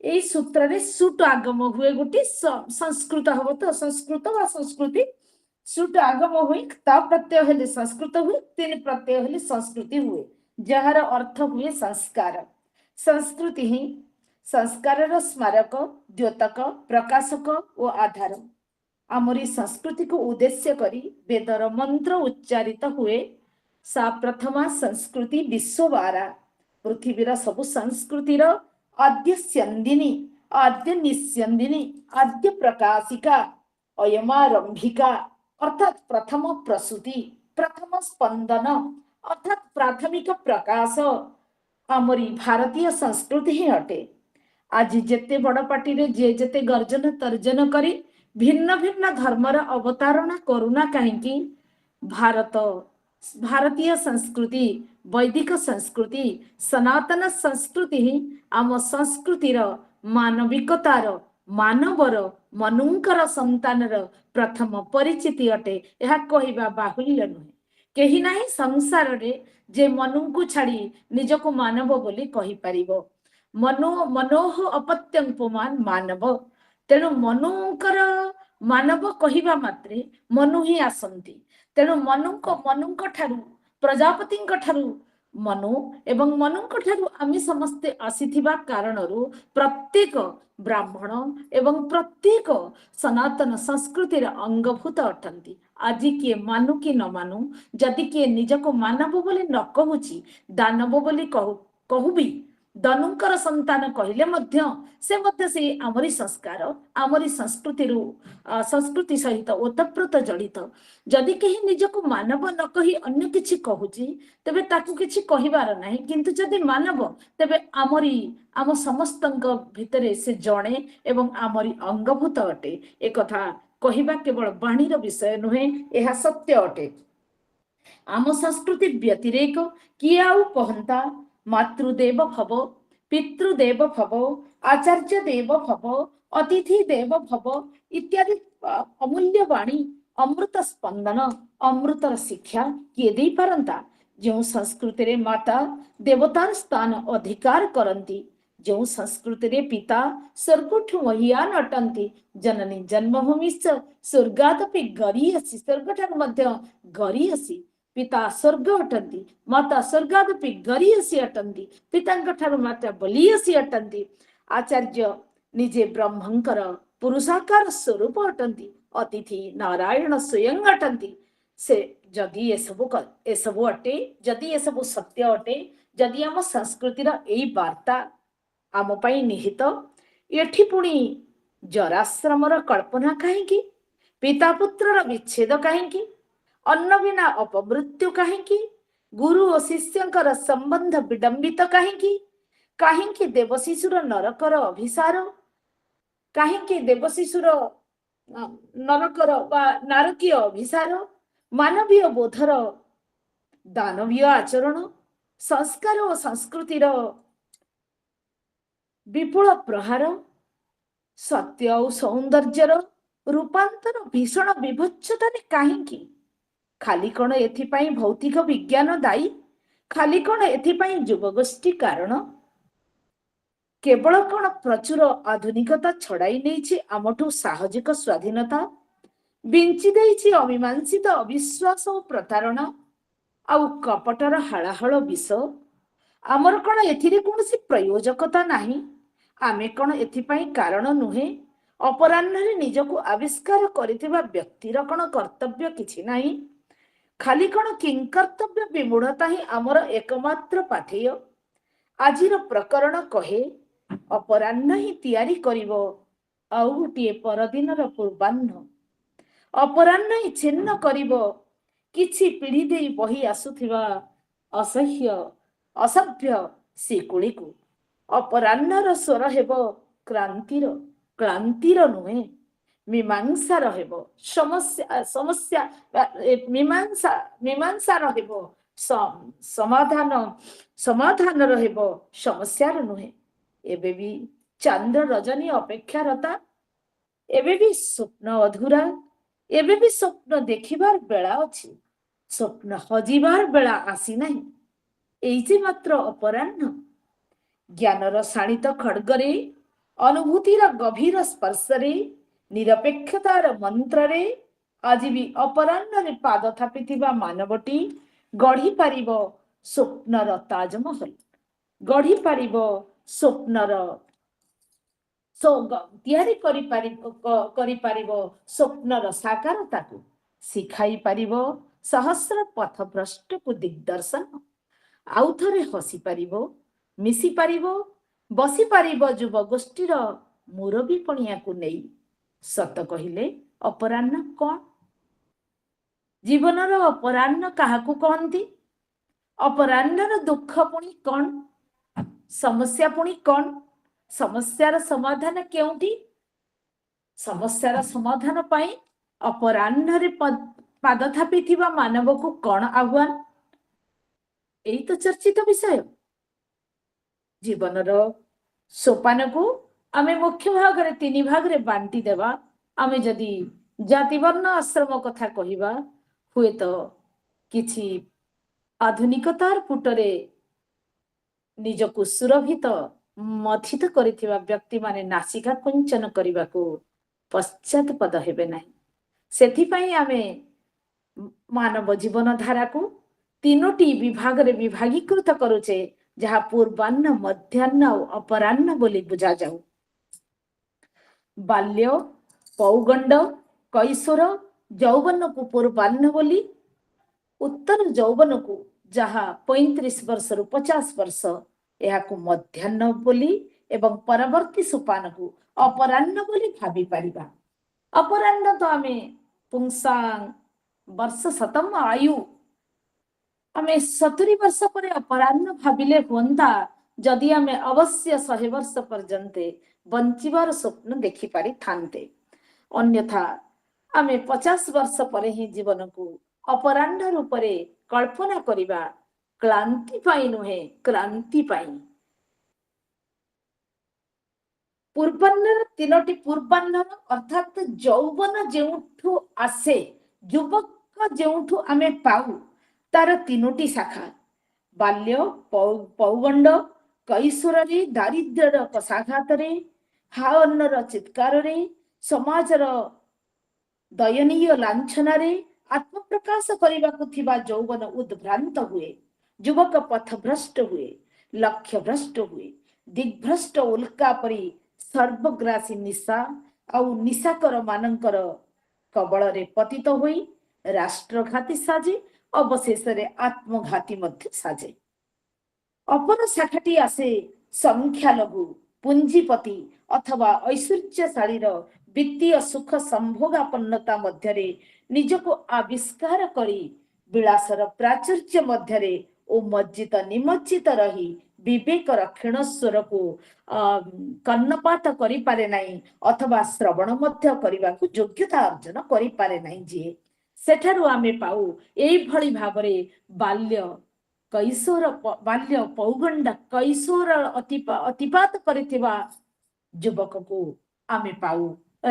एई सूत्र रे सुट आगम हुए गोटी संस्कृत हबो तो संस्कृत वा संस्कृति सुट आगम हुए ता प्रत्यय हेले संस्कृत हुए तीन प्रत्यय हेले संस्कृति हुए जहार अर्थ हुए संस्कार संस्कृति ही संस्कार स्मारक द्योतक प्रकाशक और आधार आमरी संस्कृति को उद्देश्य करी वेदर मंत्र उच्चारित हुए सा प्रथमा संस्कृति विश्ववारा पृथ्वीर सबु संस्कृतिर आद्य स्यंदिनी आद्य निस्यंदिनी आद्य प्रकाशिका अयमारंभिका अर्थात प्रथम प्रसूति प्रथम स्पंदन अर्थात प्राथमिक प्रकाश आमरी भारतीय संस्कृति ही अटे आज जेते बड़ पार्टी रे जे जेते गर्जन तर्जन करी भिन्न भिन्न धर्मर अवतारणा करुना कहीं भारतीय संस्कृति वैदिक संस्कृति सनातन संस्कृति ही आम संस्कृतिर मानविकतार मानवर मनुंकर संतानर प्रथम परिचिति अटे यह कहवा बाहुल्य नुहे केही नाही संसार रे जे मनु को छाड़ी निजको मानव बोली कहि परिबो मनोह अपत्यं पुमान मानव तेणु मनुकर मानव कहिबा मात्रे मनु ही आसंती तेणु मनुक ठारू प्रजापति ठारू मनु एवं मनुक ठारू आमी समस्ते आसीथिबा कारणरू प्रत्येक ब्राह्मण एवं प्रत्येक सनातन संस्कृतिर अंगभूत अटंती आज किए मानु कि न मानु जदि किए निजको मानव बोली न कहूची दानव बोली कहूबी दनुंकर संतान कहले मध्य से आमरी संस्कार आमरी संस्कृति सहित ओतप्रोत जड़ित जदि कहीं निजको मानव न कही अन्य किछि कहूची तबे ताकू किछि कहिबार नाही किंतु जदि मानव तबे आम समस्तंक भितरे से जणे एवं आमरी अंगभूत अटे एक कथा कहिबा केवल बाणीर विषय नुहे यह सत्य अटे आम संस्कृति व्यतिरेक किए आउ कहंता मातृदेव भव पितृदेव भव आचार्य देव भव अतिथि देव भव इत्यादि अमूल्य वाणी अमृत स्पंदन अमृतर शिक्षा किए दे पारंता जो संस्कृति रे माता देवतार स्थान अधिकार करंती जो संस्कृति रे पिता स्वर्गठु महियान अटंती जननी जन्मभूमि स्वर्गादपि गरीयसी स्वर्गठार मध्य गरीयसी पिता स्वर्ग अटंती माता स्वर्गादपि गरीयसी अटंती पितांक ठारू माता बलियसी अटंती आचार्य निजे ब्रह्मंकर पुरुषाकार स्वरूप अटंती अतिथि नारायण स्वयं अटंती से जदि ए सब अटे जदि ए सब सत्य अटे जदि आम संस्कृतिर एई वार्ता आम पई निहित एठी पुणी जराश्रमर कल्पना कहीं पिता पुत्रर विच्छेद कहीं अन्न बिना अपमृत्यु कहीं गुरु और शिष्यंकर संबंध विडंबित कहीं देवशिशुर नरकर अभिसार कहीं देवशिशुर नरकर नारकीय अभिसार मानवीय बोधर दानवीय आचरण संस्कार और संस्कृतिर विपुल प्रहार सत्य और सौंदर्यर रूपांतर भीषण विभत्सता कहीं ଖାଲି କଣ ଏଥିପାଇଁ ଭୌତିକ ବିଜ୍ଞାନ ଦାୟୀ? ଖାଲି କଣ ଏଥିପାଇଁ ଯୁବଗୋଷ୍ଠୀ କାରଣ? କେବଳ କଣ ପ୍ରଚୁର ଆଧୁନିକତା ଛଡାଇ ନେଇଛି ଆମଠୁ ସାହଜିକ ସ୍ୱାଧୀନତା, ବିଞ୍ଚି ଦେଇଛି ଅମୀମାଂସିତ ଅବିଶ୍ୱାସ ଓ ପ୍ରତାରଣା ଆଉ କପଟର ହାଳାହଳ ବିଷ? ଆମର କଣ ଏଥିରେ କୌଣସି ପ୍ରୟୋଜକତା ନାହିଁ? ଆମେ କଣ ଏଥିପାଇଁ କାରଣ ନୁହେଁ? ଅପରାହ୍ନରେ ନିଜକୁ ଆବିଷ୍କାର କରିଥିବା ବ୍ୟକ୍ତିର କଣ କର୍ତ୍ତବ୍ୟ କିଛି ନାହିଁ? ଖାଲି କଣ କିଂକର୍ତ୍ତବ୍ୟ ବିମୂଢତା ହିଁ ଆମର ଏକମାତ୍ର ପାଥେୟ? ଆଜିର ପ୍ରକରଣ କହେ ଅପରାହ୍ନ ହିଁ ତିଆରି କରିବ ଆଉ ଗୋଟିଏ ପରଦିନର ପୂର୍ବାହ୍ନ। ଅପରାହ୍ନ ହିଁ ଛିନ୍ନ କରିବ କିଛି ପିଢ଼ି ଦେଇ ବହି ଆସୁଥିବା ଅସହ୍ୟ ଅସଭ୍ୟ ଶିକୁଳିକୁ। ଅପରାହ୍ନର ସ୍ୱର ହେବ କ୍ଳାନ୍ତିର ନୁହେଁ, ମୀମାଂସାର ହେବ। ମୀମାଂସାର ହେବ ସମାଧାନର ହେବ, ସମସ୍ୟାର ନୁହେଁ। ଏବେ ବି ଚାନ୍ଦ୍ର ରଜନୀ ଅପେକ୍ଷାରତା, ଏବେ ବି ସ୍ୱପ୍ନ ଅଧୁରା, ଏବେ ବି ସ୍ୱପ୍ନ ଦେଖିବାର ବେଳା ଅଛି, ସ୍ୱପ୍ନ ହଜିବାର ବେଳା ଆସିନାହିଁ। ଏଇ ଯେ ମାତ୍ର ଅପରାହ୍ନ। ଜ୍ଞାନର ଶାଣିତ ଖଡ୍ଗରେ, ଅନୁଭୂତିର ଗଭୀର ସ୍ପର୍ଶରେ, ନିରପେକ୍ଷତାର ମନ୍ତ୍ରରେ ଆଜି ବି ଅପରାହ୍ନରେ ପାଦ ଥାପିଥିବା ମାନବଟି ଗଢି ପାରିବ ସ୍ୱପ୍ନର ତାଜମହଲ, ଗଢି ପାରିବ ତିଆରି କରିପାରିବ ସ୍ୱପ୍ନର ସାକାରତାକୁ, ଶିଖାଇ ପାରିବ ସହସ୍ର ପଥଭ୍ରଷ୍ଟକୁ ଦିଗ୍ଦର୍ଶନ। ଆଉ ଥରେ ହସି ପାରିବ, ମିଶି ପାରିବ, ବସି ପାରିବ ଯୁବଗୋଷ୍ଠୀର ମୁରବୀ ପଣିଆକୁ ନେଇ। ସତ କହିଲେ ଅପରାହ୍ନ କଣ? ଜୀବନର ଅପରାହ୍ନ କାହାକୁ କହନ୍ତି? ଅପରାହ୍ନର ଦୁଃଖ ପୁଣି କଣ? ସମସ୍ୟା ପୁଣି କଣ? ସମସ୍ୟାର ସମାଧାନ କେଉଁଠି? ସମସ୍ୟାର ସମାଧାନ ପାଇଁ ଅପରାହ୍ନରେ ପାଦ ଥାପିଥିବା ମାନବକୁ କଣ ଆହ୍ୱାନ? ଏଇ ତ ଚର୍ଚ୍ଚିତ ବିଷୟ। ଜୀବନର ସୋପାନକୁ ଆମେ ମୁଖ୍ୟ ଭାଗରେ 3 ଭାଗରେ ବାଣ୍ଟି ଦେବା। ଆମେ ଯଦି ଜାତି ବର୍ଣ୍ଣ ଆଶ୍ରମ କଥା କହିବା, ହୁଏତ କିଛି ଆଧୁନିକତାର ପୁଟରେ ନିଜକୁ ସୁରଭିତ ମଥିତ କରିଥିବା ବ୍ୟକ୍ତିମାନେ ନାସିକା କୁଞ୍ଚନ କରିବାକୁ ପଶ୍ଚାତପଦ ହେବେ ନାହିଁ। ସେଥିପାଇଁ ଆମେ ମାନବ ଜୀବନ ଧାରାକୁ 3ଟି ବିଭାଗରେ ବିଭାଗୀକୃତ କରୁଛେ, ଯାହା ପୂର୍ବାହ୍ନ, ମଧ୍ୟାହ୍ନ ଆଉ ଅପରାହ୍ନ ବୋଲି ବୁଝାଯାଉ। ବାଲ୍ୟ, ପୌଗଣ୍ଡ, କୈଶୋର, ଯୌବନକୁ ପୂର୍ବାହ୍ନ ବୋଲି, ଉତ୍ତର ଯୌବନକୁ ଯାହା 35 ବର୍ଷରୁ 50 ବର୍ଷ, ଏହାକୁ ମଧ୍ୟାହ୍ନ ବୋଲି ଏବଂ ପରବର୍ତ୍ତୀ ସୋପାନକୁ ଅପରାହ୍ନ ବୋଲି ଭାବି ପାରିବା। ଅପରାହ୍ନ ତ ଆମେ ପୁଂସାଂ ବର୍ଷ ଶତମ ଆୟୁ, ଆମେ 70 ବର୍ଷ ପରେ ଅପରାହ୍ନ ଭାବିଲେ ହୁଅନ୍ତା, ଯଦି ଆମେ ଅବଶ୍ୟ 100 ବର୍ଷ ପର୍ଯ୍ୟନ୍ତ ବଞ୍ଚିବାର ସ୍ୱପ୍ନ ଦେଖି ପାରିଥାନ୍ତେ। ଅନ୍ୟଥା ଆମେ 50 ବର୍ଷ ପରେ ହିଁ ଜୀବନକୁ ଅପରାହ୍ନ ରୂପରେ କଳ୍ପନା କରିବା, କ୍ଳାନ୍ତି ପାଇଁ ନୁହେଁ, କ୍ରାନ୍ତି ପାଇଁ। ପୂର୍ବାହ୍ନର 3ଟି ପୂର୍ବାହ୍ନର ଅର୍ଥାତ୍ ଯୌବନ ଯେଉଁଠୁ ଆସେ, ଯୁବକ ଯେଉଁଠୁ ଆମେ ପାଉ, ତାର 3ଟି ଶାଖା। ବାଲ୍ୟ, ପୌଗଣ୍ଡ, କୈଶୋରରେ ଦାରିଦ୍ର୍ୟର କଷାଘାତରେ, ହାଅନ୍ନର ଚିତ୍କାରରେ, ସମାଜର ଦୟନୀୟ ଲାଞ୍ଛନାରେ ଆତ୍ମପ୍ରକାଶ କରିବାକୁ ଥିବା ଯୌବନ ଉଦ୍ଭ୍ରାନ୍ତ ହୁଏ, ଯୁବକ ପଥଭ୍ରଷ୍ଟ ହୁଏ, ଲକ୍ଷ୍ୟଭ୍ରଷ୍ଟ ହୁଏ, ଦିଗ୍ଭ୍ରଷ୍ଟ ଉଲ୍କା ପରି ସର୍ବଗ୍ରାସୀ ନିଶା ଆଉ ନିଶାକର ମାନଙ୍କର କବଳରେ ପତିତ ହୋଇ ରାଷ୍ଟ୍ରଘାତୀ ସାଜେ, ଅବଶେଷରେ ଆତ୍ମଘାତୀ ମଧ୍ୟ ସାଜେ। ଅପର ଶାଖାଟି ଆସେ ସଂଖ୍ୟାଲଘୁ, ପୁଞ୍ଜିପତି ଅଥବା ଐଶ୍ୱର୍ଯ୍ୟଶାଳୀର ବିତ୍ତୀୟ ସୁଖ ସମ୍ଭୋଗାପନ୍ନତା ମଧ୍ୟରେ ନିଜକୁ ଆବିଷ୍କାର କରି ବିଳାସର ପ୍ରାଚୁର୍ଯ୍ୟ ମଧ୍ୟରେ ଉନ୍ମଜ୍ଜିତ ନିମଜ୍ଜିତ ରହି ବିବେକର କ୍ଷୀଣସ୍ୱରକୁ କର୍ଣ୍ଣପାତ କରିପାରେ ନାହିଁ, ଅଥବା ଶ୍ରବଣ ମଧ୍ୟ କରିବାକୁ ଯୋଗ୍ୟତା ଅର୍ଜନ କରିପାରେ ନାହିଁ ଯିଏ, ସେଠାରୁ ଆମେ ପାଉ ଏଇଭଳି ଭାବରେ ବାଲ୍ୟ ପୌଗଣ୍ଡ କୈଶୋର ଅତିପାତ କରିଥିବା ଯୁବକକୁ ଆମେ ପାଉ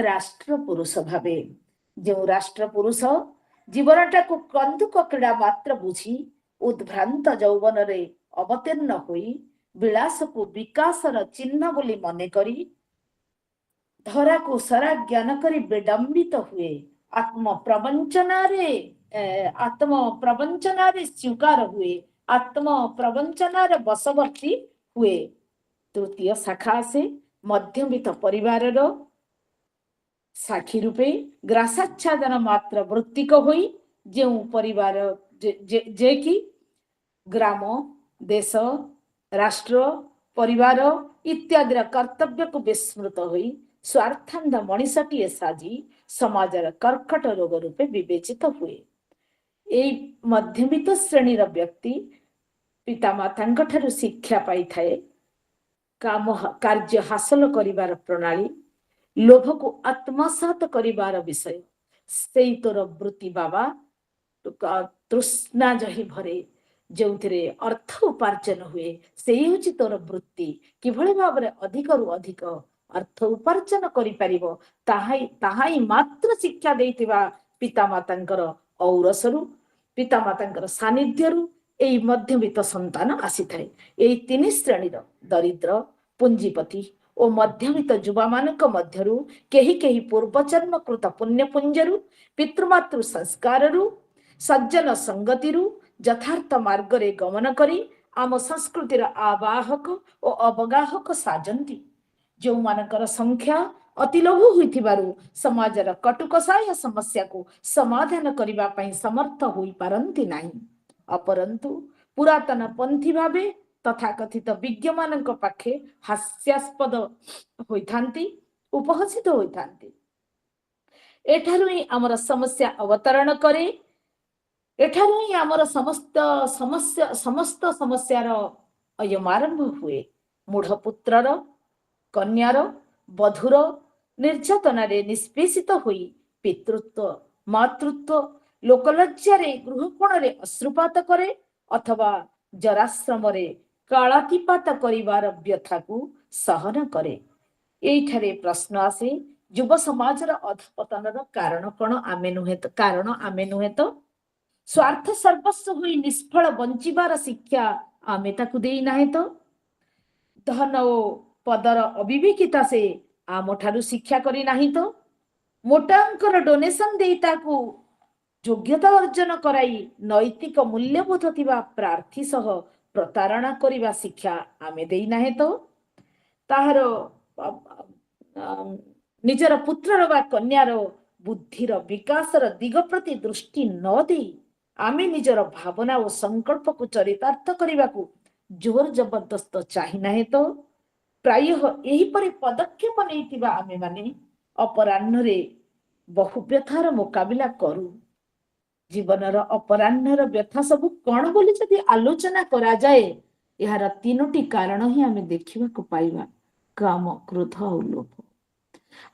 ରାଷ୍ଟ୍ର ପୁରୁଷ ଭାବେ। ଯେଉଁ ରାଷ୍ଟ୍ର ପୁରୁଷ ଜୀବନଟାକୁ କନ୍ଦୁକ କ୍ରୀଡ଼ା ମାତ୍ର ବୁଝି ଉଦ୍ଭ୍ରାନ୍ତ ଯୌବନରେ ଅବତୀର୍ଣ୍ଣ ହୋଇ ବିଳାସକୁ ବିକାଶର ଚିହ୍ନ ବୋଲି ମନେ କରି ଧରାକୁ ସାରା ଜ୍ଞାନ କରି ବିଡମ୍ବିତ ହୁଏ। ଆତ୍ମ ପ୍ରବଞ୍ଚନାରେ ସ୍ୱୀକାର ହୁଏ, ଆତ୍ମ ପ୍ରବଞ୍ଚନାରେ ବଶବର୍ତ୍ତୀ ହୁଏ। ତୃତୀୟ ଶାଖା ଆସେ ମଧ୍ୟବିତ୍ତ ପରିବାରର ସାକ୍ଷୀ ରୂପେ ଗ୍ରାସାଚ୍ଛାଦନ ମାତ୍ର ବୃତ୍ତିକ ହୋଇ ଯେଉଁ ପରିବାର ଯେ କି ଗ୍ରାମ, ଦେଶ, ରାଷ୍ଟ୍ର, ପରିବାର ଇତ୍ୟାଦିର କର୍ତ୍ତବ୍ୟକୁ ବିସ୍ମୃତ ହୋଇ ସ୍ୱାର୍ଥାନ୍ଧ ମଣିଷଟିଏ ସାଜି ସମାଜର କର୍କଟ ରୋଗ ରୂପେ ବିବେଚିତ ହୁଏ। ଏଇ ମଧ୍ୟବିତ୍ତ ଶ୍ରେଣୀର ବ୍ୟକ୍ତି ପିତାମାତାଙ୍କ ଠାରୁ ଶିକ୍ଷା ପାଇଥାଏ କାର୍ଯ୍ୟ ହାସଲ କରିବାର ପ୍ରଣାଳୀ, ଲୋଭକୁ ଆତ୍ମସାତ କରିବାର ବିଷୟ। ସେଇ ତୋର ବୃତ୍ତି ବାବା ତୃଷ୍ଣା ଜହି ଭରେ, ଯେଉଁଥିରେ ଅର୍ଥ ଉପାର୍ଜନ ହୁଏ, ସେଇ ହେଉଛି ତୋର ବୃତ୍ତି। କିଭଳି ଭାବରେ ଅଧିକରୁ ଅଧିକ ଅର୍ଥ ଉପାର୍ଜନ କରିପାରିବ ତାହା ହିଁ ମାତ୍ର ଶିକ୍ଷା ଦେଇଥିବା ପିତାମାତାଙ୍କର ଔରସରୁ, ପିତାମାତାଙ୍କର ସାନ୍ନିଧ୍ୟରୁ ଏଇ ମଧ୍ୟବିତ୍ତ ସନ୍ତାନ ଆସିଥାଏ। ଏଇ ତିନି ଶ୍ରେଣୀର ଦରିଦ୍ର, ପୁଞ୍ଜିପତି ଓ ମଧ୍ୟବିତ୍ତ ଯୁବାମାନଙ୍କ ମଧ୍ୟରୁ କେହି କେହି ପୂର୍ବଜନ୍ମକୃତ ପୁଣ୍ୟପୁଞ୍ଜରୁ, ପିତୃମାତୃ ସଂସ୍କାରରୁ, ସଜ୍ଜନ ସଙ୍ଗତିରୁ ଯଥାର୍ଥ ମାର୍ଗରେ ଗମନ କରି ଆମ ସଂସ୍କୃତିର ଆବାହକ ଓ ଅବଗାହକ ସାଜନ୍ତି। ଯେଉଁମାନଙ୍କର ସଂଖ୍ୟା ଅତିଲୋଭ ହୋଇଥିବାରୁ ସମାଜର କଟୁକଷାୟ ସମସ୍ୟାକୁ ସମାଧାନ କରିବା ପାଇଁ ସମର୍ଥ ହୋଇପାରନ୍ତି ନାହିଁ, ଅପରନ୍ତୁ ପୁରାତନ ପନ୍ଥୀ ଭାବେ ତଥାକଥିତ ବିଜ୍ଞମାନଙ୍କ ପାଖେ ହାସ୍ୟାସ୍ପଦ ହୋଇଥାନ୍ତି, ଉପହସିତ ହୋଇଥାନ୍ତି। ଏଠାରୁ ହିଁ ଆମର ସମସ୍ୟା ଅବତରଣ କରେ। ଏଠାରୁ ହିଁ ଆମର ସମସ୍ତ ସମସ୍ୟାର ଅୟମାରମ୍ଭ ହୁଏ। ମୂଢ଼ ପୁତ୍ରର, କନ୍ୟାର, ବଧୂର ନିର୍ଯାତନାରେ ନିଷ୍ପେଷିତ ହୋଇ ପିତୃତ୍ୱ, ମାତୃତ୍ୱ ଲୋକଲଜ୍ଜାରେ ଗୃହକୋଣରେ ଅଶ୍ରୁପାତ କରେ ଅଥବା ଜରାଶ୍ରମରେ କାଳାତିପାତ କରିବାର ବ୍ୟଥାକୁ ସହନ କରେ। ଏଇଠାରେ ପ୍ରଶ୍ନ ଆସେ, ଯୁବ ସମାଜର ଅଧପତନର କାରଣ କଣ? କାରଣ ଆମେ ନୁହେଁ ତ? ସ୍ୱାର୍ଥ ସର୍ବସ୍ୱ ହୋଇ ନିଷ୍ଫଳ ବଞ୍ଚିବାର ଶିକ୍ଷା ଆମେ ତାକୁ ଦେଇନାହେଁ ତ? ଧନ ଓ ପଦର ଅବିବେକିତା ସେ ଆମଠାରୁ ଶିକ୍ଷା କରିନାହିଁ ତ? ମୋଟା ଅଙ୍କର ଡୋନେସନ ଦେଇ ତାକୁ ଯୋଗ୍ୟତା ଅର୍ଜନ କରାଇ ନୈତିକ ମୂଲ୍ୟବୋଧ ଥିବା ପ୍ରାର୍ଥୀ ସହ ପ୍ରତାରଣା କରିବା ଶିକ୍ଷା ଆମେ ଦେଇନାହେଁ ତ? ତାହାର ନିଜର ପୁତ୍ରର ବା କନ୍ୟାର ବୁଦ୍ଧିର ବିକାଶର ଦିଗ ପ୍ରତି ଦୃଷ୍ଟି ନ ଦେଇ ଆମେ ନିଜର ଭାବନା ଓ ସଂକଳ୍ପକୁ ଚରିତାର୍ଥ କରିବାକୁ ଜୋର ଜବରଦସ୍ତ ଚାହିଁନାହେଁ ତ? ପ୍ରାୟ ଏହିପରି ପଦକ୍ଷେପ ନେଇଥିବା ଆମେମାନେ ଅପରାହ୍ନରେ ବହୁ ବ୍ୟଥାର ମୁକାବିଲା କରୁ। ଜୀବନର ଅପରାହ୍ନର ବ୍ୟଥା ସବୁ କଣ ବୋଲି ଯଦି ଆଲୋଚନା କରାଯାଏ, ଏହାର ତିନୋଟି କାରଣ ହିଁ ଆମେ ଦେଖିବାକୁ ପାଇବା: କାମ, କ୍ରୋଧ ଆଉ ଲୋଭ।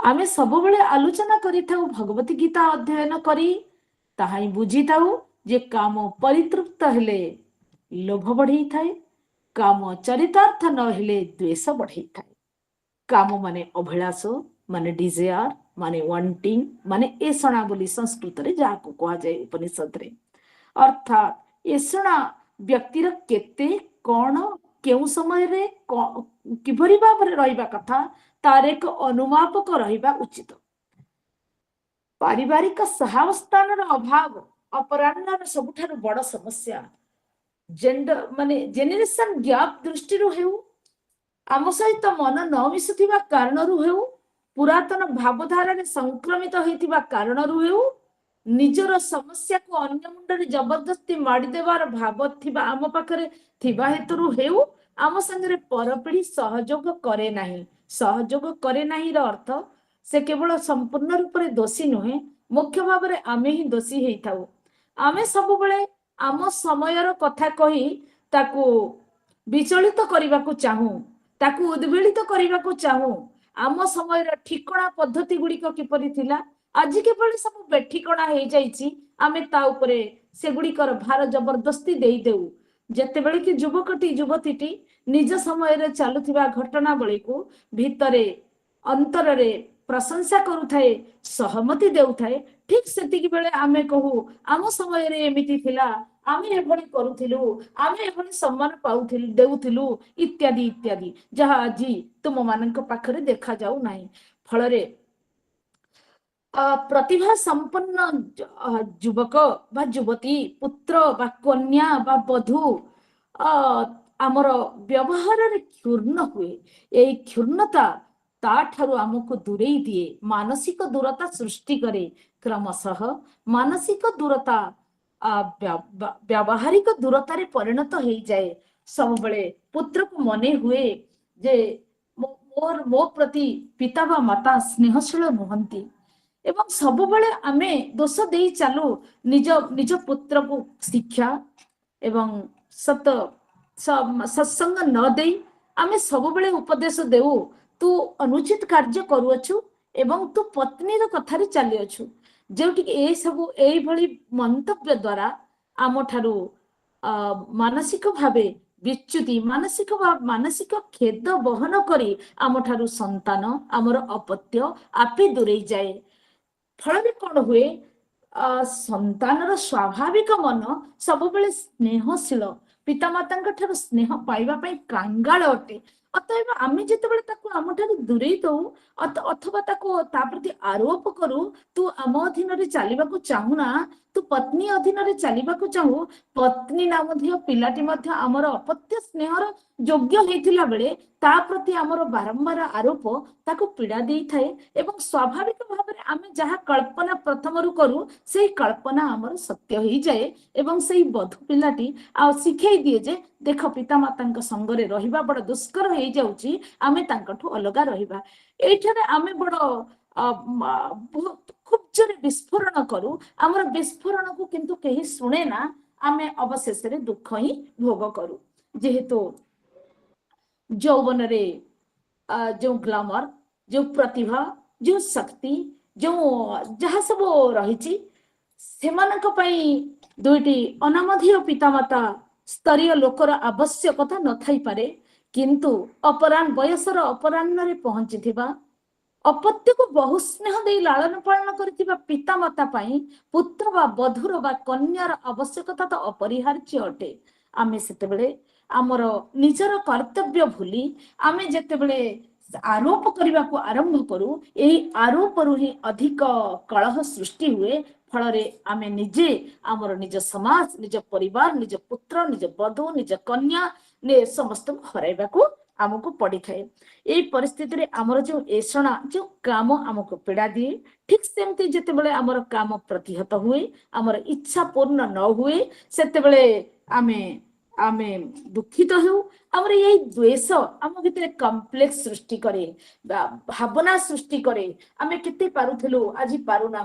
ଆମେ ସବୁବେଳେ ଆଲୋଚନା କରିଥାଉ ଭଗବତୀ ଗୀତା ଅଧ୍ୟୟନ କରି, ତାହା ହିଁ ବୁଝିଥାଉ ଯେ କାମ ପରିତୃପ୍ତ ହେଲେ ଲୋଭ ବଢେଇଥାଏ, କାମ ଚରିତାର୍ଥ ନ ହେଲେ ଦ୍ୱେଷ ବଢେଇଥାଏ। କାମ ମାନେ ଅଭିଳାଷ, ମାନେ ଡିଜାୟାର, ମାନେ ୱାଣ୍ଟିଂ, ମାନେ ଏଷଣା ବୋଲି ସଂସ୍କୃତରେ ଯାହାକୁ କୁହାଯାଏ ଉପନିଷଦରେ। ଅର୍ଥାତ୍ ଏଷଣା ବ୍ୟକ୍ତିର କେତେ, କଣ, କେଉଁ ସମୟରେ କିଭଳି ଭାବରେ ରହିବା କଥା ତାର ଏକ ଅନୁମାପକ ରହିବା ଉଚିତ। ପାରିବାରିକ ସହାବସ୍ଥାନର ଅଭାବ ଅପରାହ୍ନର ସବୁଠାରୁ ବଡ ସମସ୍ୟା। ଜେନେରେସନ ଗ୍ୟାପ ଦୃଷ୍ଟିରୁ ହେଉ, ଆମ ସହିତ ମନ ନ ମିଶୁଥିବା କାରଣରୁ ହେଉ, ପୁରାତନ ଭାବଧାରାରେ ସଂକ୍ରମିତ ହୋଇଥିବା କାରଣରୁ ହେଉ, ନିଜର ସମସ୍ୟାକୁ ଅନ୍ୟ ମୁଣ୍ଡରେ ଜବରଦସ୍ତି ମାଡିଦେବାର ଭାବ ଥିବା ଆମ ପାଖରେ ଥିବା ହେତୁରୁ ହେଉ, ଆମ ସାଙ୍ଗରେ ପରପିଢି ସହଯୋଗ କରେ ନାହିଁ। ସହଯୋଗ କରେ ନାହିଁର ଅର୍ଥ ସେ କେବଳ ସମ୍ପୂର୍ଣ୍ଣ ରୂପରେ ଦୋଷୀ ନୁହେଁ, ମୁଖ୍ୟ ଭାବରେ ଆମେ ହିଁ ଦୋଷୀ ହେଇଥାଉ। ଆମେ ସବୁବେଳେ ଆମ ସମୟର କଥା କହି ତାକୁ ବିଚଳିତ କରିବାକୁ ଚାହୁଁ, ତାକୁ ଉଦ୍ବେଳିତ କରିବାକୁ ଚାହୁଁ। ଆମ ସମୟର ଠିକଣା ପଦ୍ଧତି ଗୁଡିକ କିପରି ଥିଲା, ଆଜି କିଭଳି ସବୁ ବେଠିକଣା ହେଇଯାଇଛି, ଆମେ ତା ଉପରେ ସେଗୁଡିକର ଭାର ଜବରଦସ୍ତି ଦେଇଦେଉ। ଯେତେବେଳେ କି ଯୁବକଟି, ଯୁବତୀଟି ନିଜ ସମୟରେ ଚାଲୁଥିବା ଘଟଣାବଳୀକୁ ଭିତରେ ଅନ୍ତରରେ प्रशंसा करुथाए सहमति देउथाए ठीक सेतिक बेले आमे कहू आम समय रे एमिति थिला आमे एभଳି करूथिलु आमे एभଳି सम्मान पाउथिलु देउथिलु इत्यादि इत्यादि जहा आजि तुम मानक पाखरे देखा जाऊ नाही फलरे प्रतिभा संपन्न युवक बा युवती पुत्र बा कन्या बा बधू आमर व्यवहार रे क्षुर्ण हुए एई क्षुर्णता ताठारु आमको दूरेई दिए मानसिक दूरता सृष्टि करे क्रमशः मानसिक दूरता व्यावहारिक दूरता रे परिणत हो जाए सब बेले पुत्र को मने हुए जे मोर मो प्रति पिता बा माता स्नेहशील नुहंती एवं सब बेले आमे दोष देई चालू निज निज पुत्र को शिक्षा एवं सत्संग न देई आमे सब बेले उपदेश देऊ तू अनुचित कार्य करुअछु एवं तू पत्नीर कथारे चली अछु जोटि ए सब एई भली मंतव्य द्वारा आम ठारू मानसिक भावे विच्युति मानसिक खेद बहन करी आम ठारू संतान आमर अपत्य आपे दूरे जाए फल कौन हुए संतानर स्वाभाविक मन सब बेले स्नेहशील पितामाता ठारू स्नेह पाइबा पई कांगाल अटे अतएव आमे जेतेबेले ताकू आम ठारू दूरेई दऊ अथवा ताकू ता प्रति आरोप करू तू आम अधीन रे चलिबाकू चाहुना तू पत्नी अधीन रे चलिबाकू चाहू पत्नी ना मध्य पिलाटी मध्य आमर अपत्य स्नेहर योग्य हेतिला बेले ता प्रति आमर बारंबार आरोप ताकू पीड़ा देई थाए एवं स्वाभाविक भाव में आमे जहा कल्पना प्रथम रु करू सेही कल्पना आमर सत्य होई जाए एवं सेही बधू पिलाटी आ सिखै दिए जे देख पिता माता संगरे रहिबा बड़ दुष्कर हो जाउची आमे तांकठू अलगा रहिबा एठारे आमे बड़ खूब जोरे विस्फोरण करू आमर विस्फोरण को किंतु केही सुने ना आमे अवशेष रे दुख ही भोग करू जेहेतु यौवन रे जो ग्लैमर जो प्रतिभा जो शक्ति जो जहा सब रही सेमानक पई दुईटी अनामधेय पितामाता स्तरीय लोकर आवश्यकता न थाई पारे किंतु अपरान बयसर अपराह्न रे पहुंचीथिबा अपत्य को बहु स्नेह दे लालन पालन करथिबा पितामाता पई पुत्र बा बधुर बा कन्यार आवश्यकता तो अपरिहार्य अटे आमे सेतेबेले आमर निजर कर्तव्य भूली आमे जेतेबेले आरोप करने को आरंभ करू यही आरोप रु ही अधिक कलह सृष्टि हुए फल आमे निजे आमर निज समाज निज परिवार निज पुत्र निज बधू निज कन्या ने समस्त हराइबा को आमको पड़ी थाए यही परिस्थिति रे आमर जो ऐसणा जो काम आमको पीड़ा दिए ठीक सेमती जेतेबेले आमर काम प्रतिहत हुए आमर इच्छा पूर्ण न हुए सेतेबेले आमे आमे दुखित हो आमर यही द्वेष आम भीतर कम्प्लेक्स सृष्टि करे भावना सृष्टि करे आमे केते पारुथिलु आज पारुना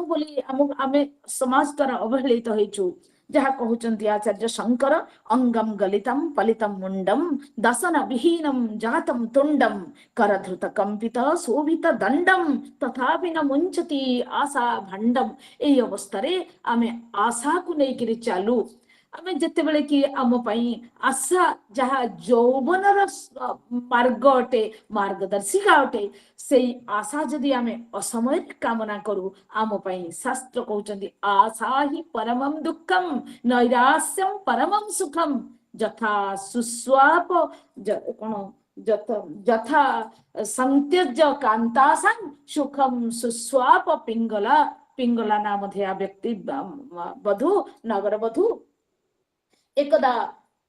बोली आमे समाज द्वारा अवहेलित होइछु जहा कहउचंती आचार्य शंकर अंगम गलितम पलितम मुंडम दसन विहीनम जातम तुंडम करधृत कंपित शोभित दंडम तथापि न मुंचती आशा भंडम एई अवस्था रे आमे आशा को लेकिरी चालू आमे जेतेबेले कि आम पई आशा जहा यौवनर मार्ग अटे मार्गदर्शिका अटे से आशा जदि आमे असमय कामना करू आम पई शास्त्र कहउचंती आशा ही परमम दुःखम नैराश्यम परमम सुखम यथा सुस्वाप यथा संत्यज कांतासं सुखम सुस्वाप पिंगला नाम धेया व्यक्ति बधू नगर बधू एकदा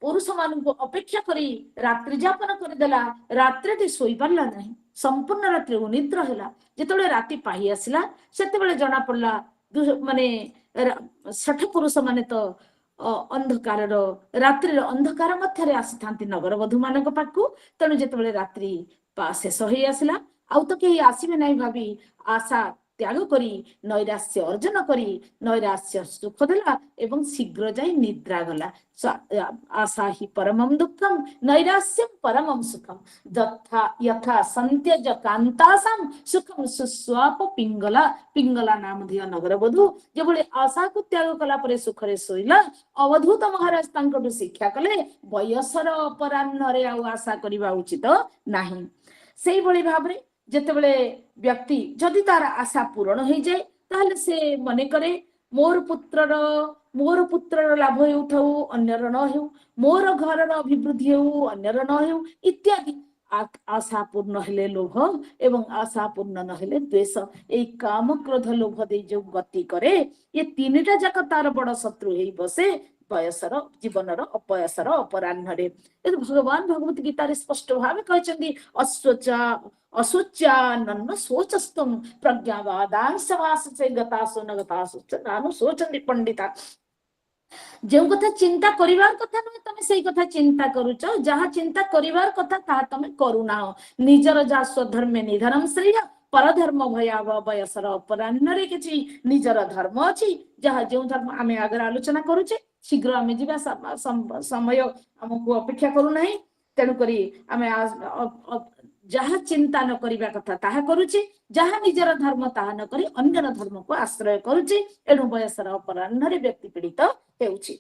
पुरुष मान को अपेक्षा करी रात्रि जापन करदेला रात्रि टी सोई पारला नहीं संपूर्ण रात्रि उनिद्र हैला जेतबेले राति पाही आसिला सेतेबेले जना पड़ला माने सठ पुरुष माने तो अंधकार रात्रि अंधकार मध्य आसी थांती नगर बधू मान पाखु तेणु जेतबेले रात्रि शेष हो आसिला आउ तो कहीं आसबे नहीं भावी आशा त्याग करी नैराश्य अर्जन करी नैराश्य सुख देला एवं शीघ्र जाई निद्रा गला आशा ही परमम दुःखम नैराश्यम परमम सुखम यथा संत्यज कांतासं सुखम सुस्वाप पिंगला नाम धिया नगर बधू जेबले आशा को त्याग कला परे सुखरे सोइला अवधूत महाराज तांकटु शिक्षा कले बयसर अपराह्न रे आउ आशा करिबा उचित नाही सेही भली भाबरे ଯେତେବେଳେ ବ୍ୟକ୍ତି ଯଦି ତାର ଆଶା ପୂରଣ ହେଇଯାଏ ତାହେଲେ ସେ ମନେ କରେ ମୋର ପୁତ୍ରର ଲାଭ ହେଉଥାଉ ଅନ୍ୟର ନ ହେଉ, ମୋର ଘରର ଅଭିବୃଦ୍ଧି ହେଉ ଅନ୍ୟର ନ ହେଉ ଇତ୍ୟାଦି। ଆଶା ପୂର୍ଣ୍ଣ ହେଲେ ଲୋଭ ଏବଂ ଆଶା ପୂର୍ଣ୍ଣ ନହେଲେ ଦ୍ୱେଷ। ଏଇ କାମ କ୍ରୋଧ ଲୋଭ ଦେଇ ଯୋଉ ଗତି କରେ ଏ ତିନିଟା ଯାକ ତାର ବଡ ଶତ୍ରୁ ହେଇ ବସେ ବୟସର ଜୀବନର ଅପୟସର ଅପରାହ୍ନରେ। ଭଗବାନ ଭଗବତ ଗୀତାରେ ସ୍ପଷ୍ଟ ଭାବେ କହିଛନ୍ତି ଅଶୋଚ୍ୟାନନ୍ନ ଶୋଚସ୍ତଂ ପ୍ରଜ୍ଞାବାଦାଂଶଭାସେ ଗତାସୁ ନ ଗତାସୁ ନାନୁ ଶୋଚନ୍ତି ପଣ୍ଡିତା। ଯେଉଁ କଥା ଚିନ୍ତା କରିବାର କଥା ନୁହେଁ ତମେ ସେଇ କଥା ଚିନ୍ତା କରୁଛ, ଯାହା ଚିନ୍ତା କରିବାର କଥା ତାହା ତମେ କରୁନାହ। ନିଜର ଯାହା ସ୍ୱଧର୍ମେ ନିଧନମ ଶ୍ରେୟ ପରଧର୍ମ ଭୟାବ ବୟସର ଅପରାହ୍ନରେ କିଛି ନିଜର ଧର୍ମ ଅଛି, ଯାହା ଯେଉଁ ଧର୍ମ ଆମେ ଆଗରେ ଆଲୋଚନା କରୁଛେ। ଶୀଘ୍ର ଆମେ ଯିବା, ସମୟ ଆମକୁ ଅପେକ୍ଷା କରୁନାହିଁ। ତେଣୁକରି ଆମେ ଯାହା ଚିନ୍ତା ନ କରିବା କଥା ତାହା କରୁଛି, ଯାହା ନିଜର ଧର୍ମ ତାହା ନ କରି ଅନ୍ୟର ଧର୍ମକୁ ଆଶ୍ରୟ କରୁଛି। ଏଣୁ ବୟସର ଅପରାହ୍ନରେ ବ୍ୟକ୍ତି ପୀଡିତ ହେଉଛି।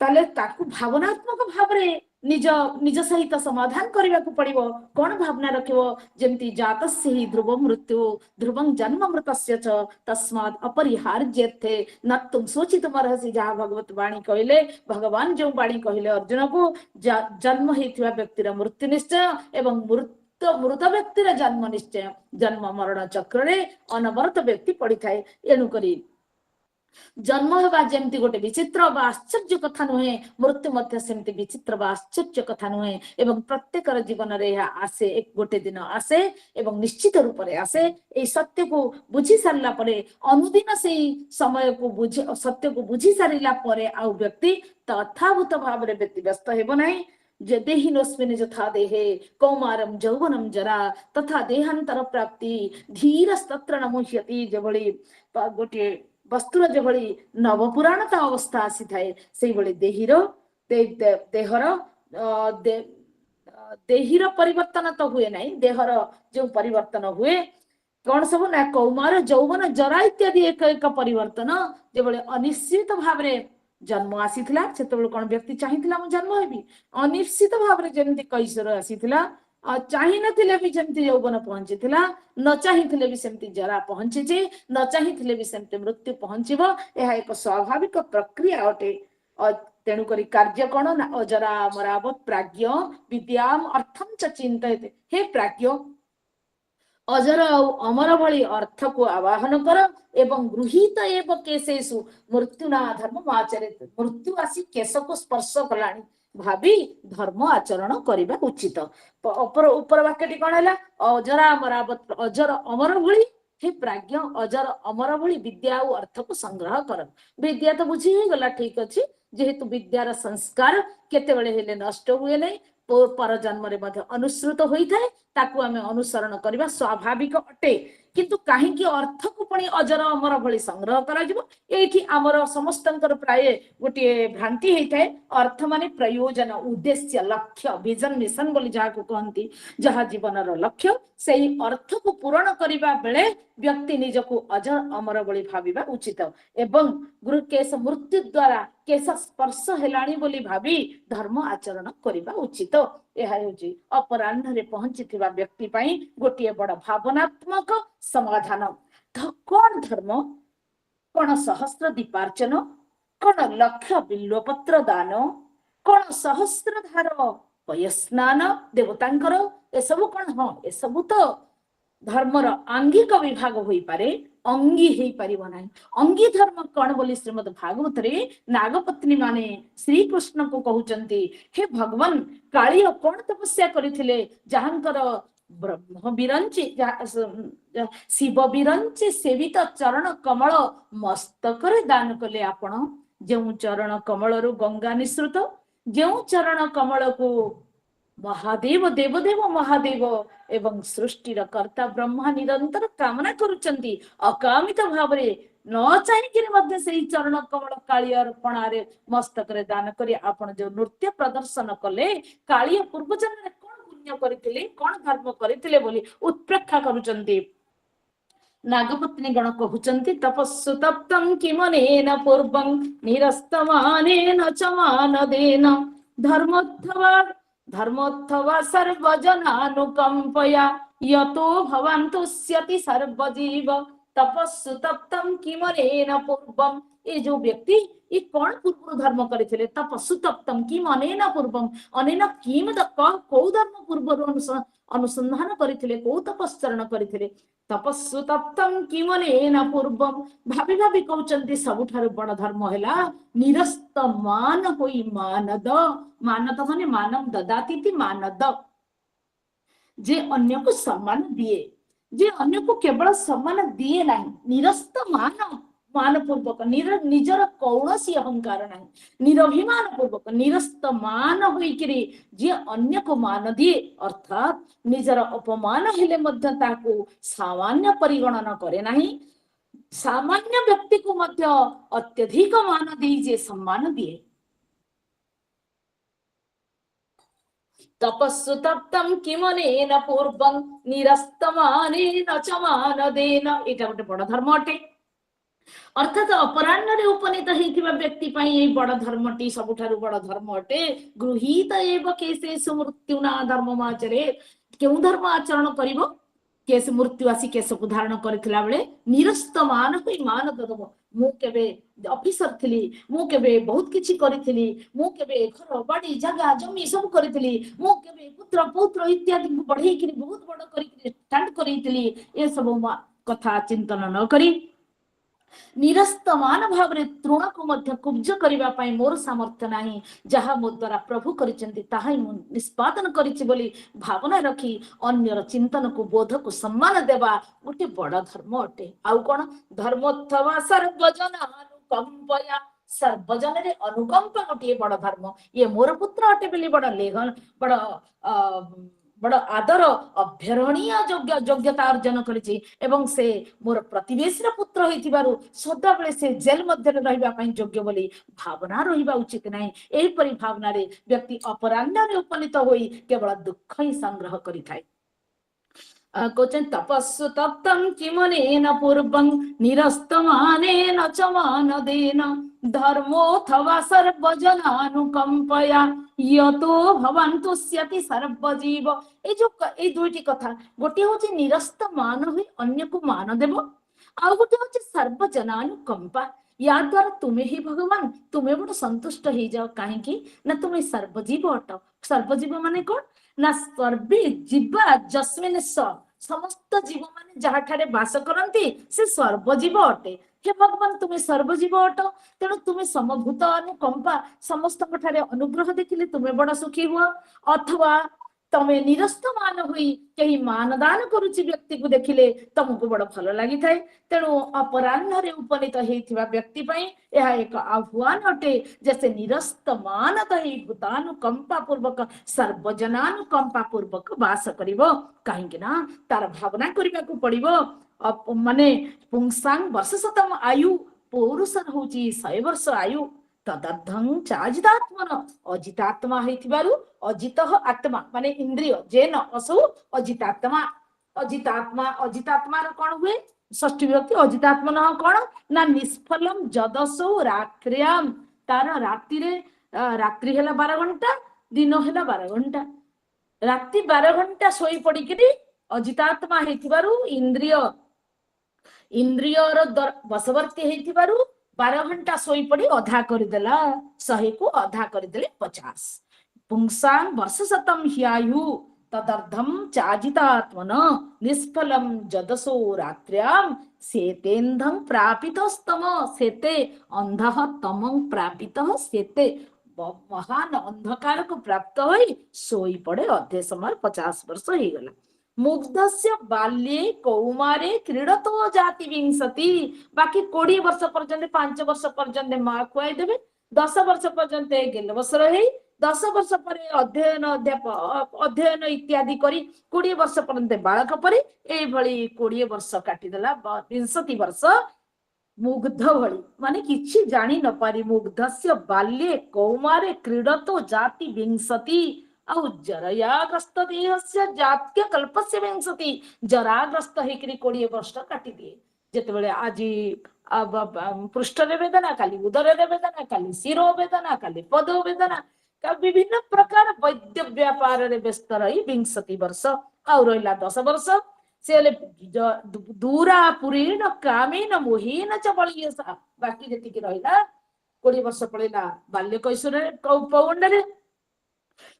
ତାହେଲେ ତାକୁ ଭାବନାତ୍ମକ ଭାବରେ ନିଜ ସହିତ ସମାଧାନ କରିବାକୁ ପଡିବ। କଣ ଭାବନା ରଖିବ? ଯେମିତି ଜାତସ୍ୟ ହି ଧ୍ରୁବ ମୃତ୍ୟୁ ଧ୍ରୁବଂ ଜନ୍ମ ମୃତସ୍ୟ ଚ ତସ୍ମାତ୍ ଅପରିହାର୍ଯ୍ୟତେ ନତୁଂ ଶୋଚିତୁମର୍ହସି। ଯାହା ଭଗବତ ବାଣୀ କହିଲେ, ଭଗବାନ ଯେଉଁ ବାଣୀ କହିଲେ ଅର୍ଜୁନକୁ, ଜନ୍ମ ହେଇଥିବା ବ୍ୟକ୍ତିର ମୃତ୍ୟୁ ନିଶ୍ଚୟ ଏବଂ ମୃତ ବ୍ୟକ୍ତିର ଜନ୍ମ ନିଶ୍ଚୟ। ଜନ୍ମ ମରଣ ଚକ୍ରରେ ଅନବରତ ବ୍ୟକ୍ତି ପଡିଥାଏ। ଏଣୁକରି ଜନ୍ମ ହେବା ଯେମିତି ଗୋଟେ ବିଚିତ୍ର ବା ଆଶ୍ଚର୍ଯ୍ୟ କଥା ନୁହେଁ, ମୃତ୍ୟୁ ମଧ୍ୟ ସେମିତି ବିଚିତ୍ର ବା ଆଶ୍ଚର୍ଯ୍ୟ କଥା ନୁହେଁ। ଏବଂ ପ୍ରତ୍ୟେକର ଜୀବନରେ ଏହା ଆସେ, ଗୋଟେ ଦିନ ଆସେ ଏବଂ ନିଶ୍ଚିତ ରୂପରେ ଆସେ। ଏଇ ସତ୍ୟକୁ ବୁଝି ସାରିଲା ପରେ ଅନୁଦିନ ସେଇ ସତ୍ୟକୁ ବୁଝି ସାରିଲା ପରେ ଆଉ ବ୍ୟକ୍ତି ତଥାଭୂତ ଭାବରେ ବ୍ୟତିବ୍ୟସ୍ତ ହେବ ନାହିଁ। ଯେ ଦେହିନୋସ୍ମିନ୍ ଯଥା ଦେହେ କୌମାରಂ ଯୌବନಂ ଜରା ତଥା ଦେହାନ୍ତର ପ୍ରାପ୍ତି ଧୀରସ୍ତତ୍ର ନ ମୁହ୍ୟତି। ଯେଭଳି ଗୋଟିଏ ବସ୍ତୁର ଯେଭଳି ନବପୁରାଣତା ଅବସ୍ଥା ଆସିଥାଏ, ସେଇଭଳି ଦେହର ପରିବର୍ତ୍ତନ ତ ହୁଏ ନାହିଁ। ଦେହର ଯୋଉ ପରିବର୍ତ୍ତନ ହୁଏ କଣ ସବୁ ନା କୌମାର ଯୌବନ ଜରା ଇତ୍ୟାଦି ଏକ ଏକ ପରିବର୍ତ୍ତନ। ଯେଭଳି ଅନିଶ୍ଚିତ ଭାବରେ ଜନ୍ମ ଆସିଥିଲା, ସେତେବେଳେ କଣ ବ୍ୟକ୍ତି ଚାହିଁଥିଲା ମୁଁ ଜନ୍ମ ହେବି? ଅନିଶ୍ଚିତ ଭାବରେ ଯେମିତି କୈଶୋର ଆସିଥିଲା, ଚାହିଁନଥିଲେ ବି ଯେମିତି ଯୌବନ ପହଞ୍ଚିଥିଲା, ନ ଚାହିଁଥିଲେ ବି ସେମିତି ଜରା ପହଞ୍ଚିଛି, ନ ଚାହିଁଥିଲେ ବି ସେମିତି ମୃତ୍ୟୁ ପହଞ୍ଚିବ। ଏହା ଏକ ସ୍ୱାଭାବିକ ପ୍ରକ୍ରିୟା ଅଟେ। ତେଣୁକରି କାର୍ଯ୍ୟ କଣ ନା ଅଜରା ମରାବତ ପ୍ରାଜ୍ଞ ବିଦ୍ୟାମ ଅର୍ଥମ ଚ ଚିନ୍ତୟତେ। ହେ ପ୍ରାଜ୍ଞ, ଅଜର ଆଉ ଅମର ଭଳି ଅର୍ଥକୁ ଆବାହନ କର ଏବଂ ଗୃହୀତ ଏବ କେଶେଷୁ ମୃତ୍ୟୁନା ଧର୍ମ ଆଚରିତ। ମୃତ୍ୟୁ ଆସି କେଶକୁ ସ୍ପର୍ଶ କଲାଣି ଭାବି ଧର୍ମ ଆଚରଣ କରିବା ଉଚିତ। ଉପର ବାକ୍ୟଟି କଣ ହେଲା? ଅଜରା ମରାବତ, ଅଜର ଅମର ଭଳି, ହେ ପ୍ରାଜ୍ଞ ଅଜର ଅମର ଭଳି ବିଦ୍ୟା ଆଉ ଅର୍ଥକୁ ସଂଗ୍ରହ କର। ବିଦ୍ୟା ତ ବୁଝି ହେଇଗଲା, ଠିକ ଅଛି। ଯେହେତୁ ବିଦ୍ୟାର ସଂସ୍କାର କେତେବେଳେ ହେଲେ ନଷ୍ଟ ହୁଏ ନାହିଁ, ପର ଜନ୍ମରେ ମଧ୍ୟ ଅନୁସୃତ ହୋଇଥାଏ, ତାକୁ ଆମେ ଅନୁସରଣ କରିବା ସ୍ୱାଭାବିକ ଅଟେ। କିନ୍ତୁ କାହିଁକି ଅର୍ଥକୁ ପୁଣି ଅଜର ଅମର ଭଳି ସଂଗ୍ରହ କରାଯିବ? ଏଇଠି ଆମର ସମସ୍ତଙ୍କର ପ୍ରାୟ ଗୋଟିଏ ଭ୍ରାନ୍ତି ହେଇଥାଏ। ଅର୍ଥ ମାନେ ପ୍ରୟୋଜନ, ଉଦ୍ଦେଶ୍ୟ, ଲକ୍ଷ୍ୟ, ଭିଜନ ମିଶନ ବୋଲି ଯାହାକୁ କହନ୍ତି, ଯାହା ଜୀବନର ଲକ୍ଷ୍ୟ। ସେଇ ଅର୍ଥକୁ ପୂରଣ କରିବା ବେଳେ ବ୍ୟକ୍ତି ନିଜକୁ ଅଜର ଅମର ଭଳି ଭାବିବା ଉଚିତ ଏବଂ କେଶ ମୃତ୍ୟୁ ଦ୍ୱାରା କେଶ ସ୍ପର୍ଶ ହେଲାଣି ବୋଲି ଭାବି ଧର୍ମ ଆଚରଣ କରିବା ଉଚିତ। ଏହା ହେଉଛି ଅପରାହ୍ନରେ ପହଞ୍ଚିଥିବା ବ୍ୟକ୍ତି ପାଇଁ ଗୋଟିଏ ବଡ ଭାବନାତ୍ମକ ସମାଧାନ। କଣ ଧର୍ମ? କଣ ସହସ୍ର ଦୀପାର୍ଚନ? କଣ ଲକ୍ଷ ବିଲ୍ୱପତ୍ର ଦାନ? କଣ ସହସ୍ର ଧାର ପୟସ୍ନାନ ଦେବତାଙ୍କର? ଏସବୁ କଣ? ହଁ, ଏସବୁ ତ ଧର୍ମର ଆଙ୍ଗିକ ବିଭାଗ ହୋଇପାରେ, ଅଙ୍ଗୀ ହେଇପାରିବ ନାହିଁ। ଅଙ୍ଗୀ ଧର୍ମ କଣ ବୋଲି ଶ୍ରୀମଦ ଭାଗବତରେ ନାଗପତ୍ନୀ ମାନେ ଶ୍ରୀକୃଷ୍ଣଙ୍କୁ କହୁଛନ୍ତି, ହେ ଭଗବାନ, କାଳିୟ କଣ ତପସ୍ୟା କରିଥିଲେ ଯାହାଙ୍କର ବ୍ରହ୍ମ ବିରଞ୍ଚି ଶିବ ବିରଞ୍ଚି ସେବିତ ଚରଣ କମଳ ମସ୍ତକରେ ଦାନ କଲେ ଆପଣ। ଯେଉଁ ଚରଣ କମଳରୁ ଗଙ୍ଗା ନିଃସୃତ, ଯେଉଁ ଚରଣ କମଳକୁ ମହାଦେବ ଦେବଦେବ ମହାଦେବ ଏବଂ ସୃଷ୍ଟିର କର୍ତ୍ତା ବ୍ରହ୍ମା ନିରନ୍ତର କାମନା କରୁଛନ୍ତି, ଅକାମିତ ଭାବରେ ନ ଚାହିଁକିରି ମଧ୍ୟ ସେଇ ଚରଣ କମଳ କାଳିଆ ଅର୍ପଣାରେ ମସ୍ତକରେ ଦାନ କରି ଆପଣ ଯୋଉ ନୃତ୍ୟ ପ୍ରଦର୍ଶନ କଲେ, କାଳିଆ ପୂର୍ବ ଜନ୍ମରେ କଣ ପୁଣ୍ୟ କରିଥିଲେ, କଣ ଧର୍ମ କରିଥିଲେ ବୋଲି ଉତ୍ପ୍ରେକ୍ଷା କରୁଛନ୍ତି। ନାଗପତ୍ନୀ ଗଣ କହୁଛନ୍ତି, ତପସ୍ସୁ ତପ୍ତଂ କିମନେନ ପୂର୍ବଂ ନିରସ୍ତମାନେନ ଚ ମାନଦେନ धर्मोत्थवा सर्वजनानुकंपया यतो भवान् तुष्यति सर्वजीव तपस्सु तप्तं किमनेन पूर्वम। ये जो व्यक्ति ये कौन पूर्व धर्म करथिले तपस्सु तप्तं किम अनेन पूर्वम अनेन किम को धर्म पूर्व अनुसंधान करथिले को तपस्चरण करथिले तपस्सु तप्तं किमनेन पूर्वम। भाभी भाभी कहउचंती सबुठारु बड़ धर्म हैला निरस्त मान होई मानद। मानद माने मानव ददाति मानद, जे अन्य को सम्मान दिए, जे अन्य को केवल सम्मान दिए नहीं, निरस्त मान मान पूर्वक निजर कौनसी अहंकार नहीं, निरभिमान पूर्वक निरस्त मान होइकरी जे अन्य को मान दिए अर्थात निजर अपमान हेले मध्य ताको सामान्य परिगणना करे नहीं, सामान्य व्यक्ति को मध्य अत्यधिक मान दी जे सम्मान दिए। तपस्सु तप्तं किमनेन पूर्वं निरस्तमानेन च मानदेन। एटा गोटे बड़ धर्म अटे। अर्थात अपराह्न उपनीत होइथिबा व्यक्ति पई एई बड़ धर्मटी सबुठारु बड़ धर्म अटे। गृहीत एव केसेषु मृत्युना धर्ममाचरे। केउ धर्म आचरण करिवो केस मृत्यु आसी केस को धारण करथिला बेले निरस्त मान होई मान ददबो। मु केबे ऑफिसर थिली, मु केबे बहुत किछि करिथिली, मु केबे घर बाड़ी जगह जमी सब करिथिली, मु केबे पुत्र पौत्र इत्यादि को बढ़ई कि बहुत बड़ करी स्टैंड करिथिली। ए सब कथा चिंतन न करी निरस्तमान भाव तृण को मध्य कुब्ज करबा पई मोर सामर्थ्य नाही, जहा मो द्वारा प्रभु करिसेंती ताहाई मु निष्पादन करिछि बोली भावना रखी अन्यर चिंतन को बोध को सम्मान देवा गोटे बड़ धर्म अटे। आउ कोन धर्मोत्थवा सर्वजन अनुकंपया। सर्वजन रे अनुकंप गोटे बड़ धर्म। ये मोर पुत्र अटे बोली बड़ लेखन बड़ बड़ आदर अभ्यरणीय योग्यता अर्जन करिछि एवं से मोर प्रतिवेशी पुत्र होइथिबारु सदा बेले से जेल मध्य रहिबा पई योग्य बोली भावना रहिबा उचित नाही। एही परि भावना रे व्यक्ति अपराह्न रे उपनीत होई केवल दुख ही संग्रह करिथाय। क्वचिन् तपस्सु तप्तं किमनेन पूर्वं निरस्तमानेन च मानदेन धर्मोऽथवा सर्वजनानुकंपया यतो भवान् तुष्यति सर्वजीव। ए दुईटी कथा गोटे होची निरस्त मान होई अन्य को मान देव, आउ गोटे होची सर्वजनानुकंपा। या द्वारा तुम्हें ही भगवान तुम्हें बड़ संतुष्ट हो जाओ कहीं ना तुम्हें सर्वजीव अट। सर्वजीव माने कौन ना सर्वे जीवा जस्मिन समस्त जीव माने जहा ठारे वास करती से सर्वजीव अटे। हे भगवान तुम्हें सर्वजीव अट, तेणु तुम्हें समभूत अनुकंपा समस्त ठारे अनुग्रह देखिले तुम्हें बड़ा सुखी हुआ। अथवा तमे निरस्त मान हुई कहीं मानदान करुची व्यक्ति को देखिले तुमको बड़ भल लगी थाए। तेणु अपराह्न रे उपनीत होइथिबा व्यक्ति पई यह एक आह्वान अटे जैसे निरस्त मानत ही भूतानुकंपा पूर्वक सर्वजनानुकंपा पूर्वक वास करिवो। कहीं ना तार भावना करबा को पड़िबो। माने पुंसांग वर्ष शतम आयु पौरुषर होची 100 वर्ष आयु तदर्थं चाजितात्मन अजितात्मा हेथिबारु अजितः आत्मा माने इंद्रिय जेन असौ अजितात्मा। अजितात्मा अजितात्मा रो कोन हुए षष्ठी विभक्ति अजितात्मा न कोन ना निष्फलम जदसौ रात्र्याम। तार रात्रि रे रात्रि हेला 12 घंटा दिन हेला 12 घंटा रात्रि 12 घंटा सोई पड़ी कि अजितात्मा हेथिबारु इंद्रिय रो वशवर्ती हेथिबारु 12 घंटा सोई पड़ी अधा करदेला 100 को अधा करदेले 50। पुंसां वर्ष शतम ह्यायु तदर्थम चाजितात्मन निष्फलम जदसो रात्र्याम सेतेन्धं प्रापितस्तम। सेते अंधः तमं प्रापितः सेते महान अंधकार को प्राप्त होई सोई पड़े अधे समय 50 वर्ष हो गला। मुग्धस्य बाल्ये कौमारे क्रीडतो जाति विंशति। बाकी 20 वर्ष पर्यंत 5 वर्ष पर्यंत माँ खुआई देवे, 10 वर्ष पर्यंत गेलवस रही, 10 वर्ष पर अध्ययन इत्यादि करी 20 वर्ष पर्यंत बालक परी ए भली 20 वर्ष काटिदेला 20 वर्ष मुग्ध भली माने किछि जानी न पारी। मुग्धस्य बाल्ये कौमारे क्रीडतो जाति विंशति आउ जराग्रस्त देहस्य जात्य कल्पस्य विंशति। जराग्रस्त हेकरी 20 वर्ष काटी दिए। जेतेबेले आज पृष्ठ रे वेदना, काली उदर रे वेदना, काली शिरो वेदना, काली पद वेदना विभिन्न प्रकार वैद्य व्यापार रे व्यस्त रही 20 वर्ष आउ रहिला 10 वर्ष से दूरा पुरीन कामीन मोहीन च बलियसा बाकी जेतिकी रहिला 20 वर्ष पड़ेला बाल्य कैशोर पौंडरे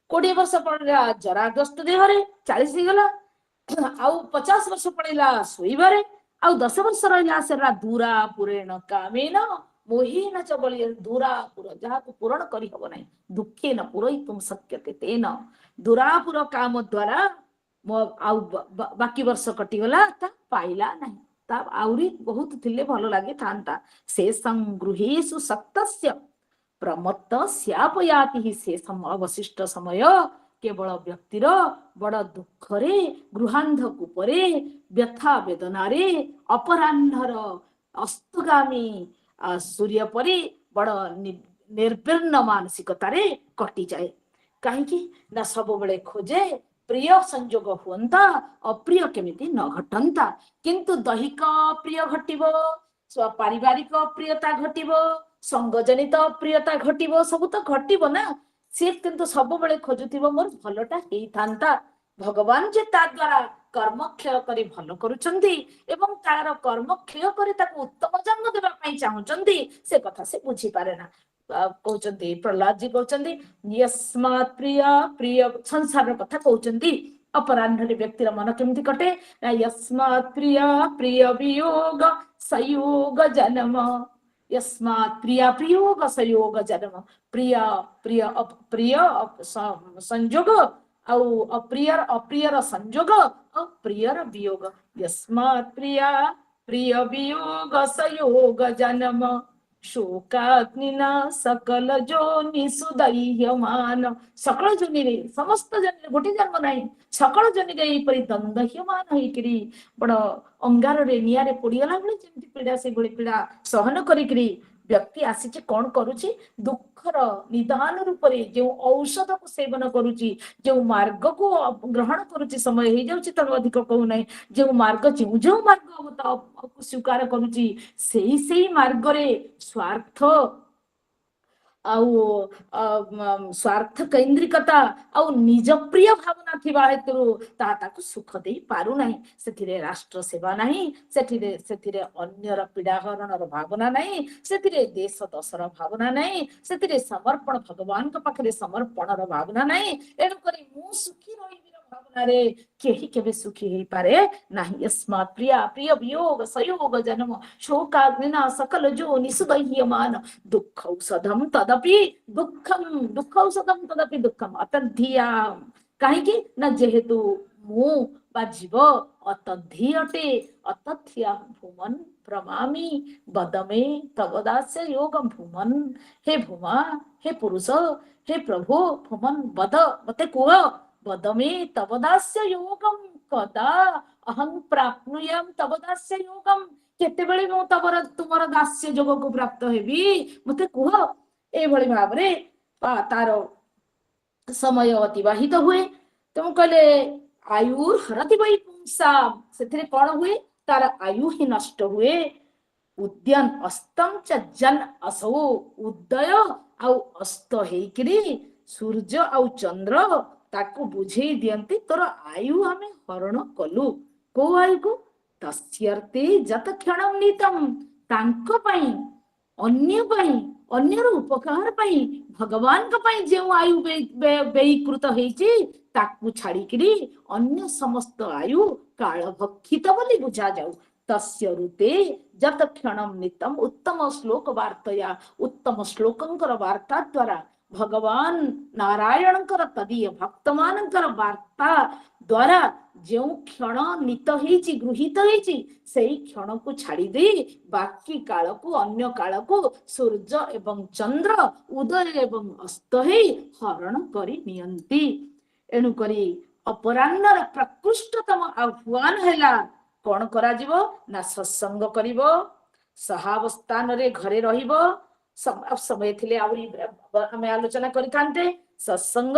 20 वर्ष पड़ेला जराग्रस्त देहरे 40 गला आउ 50 वर्ष पड़ेला सोइबारे आउ 10 वर्ष रहिला सेरा दूरा पुरेण कामीन मोहीन च बलिय दूरापुर जहाँ को पूरण करी हब नहीं दुखे न पूरयितुम शक्यते तेन दूरापुर काम द्वारा आउ बाकी वर्ष कटिगला ता पाइला नहीं ता आउरी बहुत थिले भलो लागे थांता से संगृहेषु सत्तस्य प्रमत्त स्यापयाति हि से अवशिष्ट समय केवल व्यक्तिर बड़ दुखरे गृहांध कूपरे व्यथा वेदनारे अपराह्नर अस्तगामी सूर्य परी बड़ निर्विर्ण मानसिकतारे कटि जाए कहीं ना सब बेले खोजे प्रिय संजोग हुंता अप्रिय केमिति न घटंता किंतु दैहिक प्रिय घटिबो पारिवारिक प्रियता घटिबो संगजनित प्रियता घटिबो सब तो घटिबो ना से किंतु सब बेले खोजुथिबो मोर भलोटा हेई थांता भगवान जे ता द्वारा कर्म क्षय करी भल करुचंदी एवं तार कर्म क्षय करी ताको उत्तम जन्म देबा पई चाहुचंदी से कथा से बुझी पारे ना कहउचंदी प्रहलाद जी कहउचंदी यस्मात् प्रिय प्रिय संसार कथा कहउचंदी अपराह्न व्यक्तिर मन केमति कटे ना यस्मात् प्रिय प्रिय वियोग संयोग जन्म यस्मात् प्रिय प्रियोग संयोग जन्म प्रिय प्रिय अप्रिय संयोग अप्रियर संयोग अप्रियर वियोग यस्मात् प्रिय प्रिय वियोग संयोग जन्म शोकाग्निना सकल जोनि सुदह्यमान सकल जोनि रे समस्त जन गोटे जन्म नहीं सकल जोनि रे परि दंदह्यमान होइकरी बड़ अंगार रे निया रे पोड़ीगला बेले जेमति पीड़ा से बड़ी पीड़ा सहन करिकरी व्यक्ति आसी कौन करुची दुखर निदान रूप से जो औषध को सेवन करुची जो मार्ग को ग्रहण करुची समय हो जाउची तब अधिक कहू नहीं जो मार्ग जो मार्ग स्वीकार करुची से मार्ग रे स्वार्थ स्वार्थ केन्द्रिकता निज प्रिय भावना थिबा हेतु ताकू सुख दे पारु नहीं सेथिरे राष्ट्र सेवा नहीं सेथिरे अन्यर पीड़ा हरणर भावना नहीं सेथिरे देश दशर भावना नहीं सेथिरे समर्पण भगवान के पाखरे समर्पणर भावना नहीं एणु करी मु सुखी रहिबी भावना रे केही केबे सुखी हेई पारे नाही यस्मात् प्रिय प्रिय वियोग संयोग जन्म शोकाग्निना सकल जोनि सुदह्यमान दुःखौषधम तदपि दुःखम दुःखौषधम तदपि दुःखम अतद्धिया कहीं ना जेहेतु मु बा जीव अतद्धि अटे अतथ्या भूमन प्रमामी बदमे तवदास्य योगम भूमन हे भूमा हे पुरुष हे प्रभु भूमन बद मते कुह वदमे तवदास्य योगम कदा अहं प्राप्नुयाम तवदास्य योगम केतेबेले मु तबर तुमर दास्य जोग को प्राप्त हेबी मते कुह ए भली भाव रे तार समय अतिबाहित हुए तुम कहले आयुर हरति वै पुंसा सेथिरे कोन हुए तार आयु ही नष्ट हुए उद्यान अस्तम च जन असौ उदय आउ अस्त हेकरी सूर्य आउ चंद्र ताकू बुझे दियंती तोर आयु हमें हरण कलु को आयु को तस्यर्ते जत क्षणम नीतम तांको पई अन्य पई अन्यर उपकार पई भगवान का पई जे आयु बेईकृत हेची ताकू छाड़ी करी अन्य समस्त आयु काल भक्षित बोली बुझा जाऊ तस्य ऋते जत क्षणम नितम उत्तम श्लोक वार्तया उत्तम श्लोकंकर वार्ता द्वारा भगवान नारायणकर तदीय भक्त मानकर वार्ता द्वारा जो क्षण नित हेची गृहीत हेची सेही क्षण को छाड़ी दे बाकी काल को अन्य काल को सूर्य एवं चंद्र उदय एवं अस्त हे हरण करी नियंती एणु करी अपराह्नर प्रकृष्टतम आह्वान हैला कौन करा जीवो ना सत्संग करिवो सहावस्थान रे घरे रहिबो समय थिले आउरी हमें आलोचना करितांते सत्संग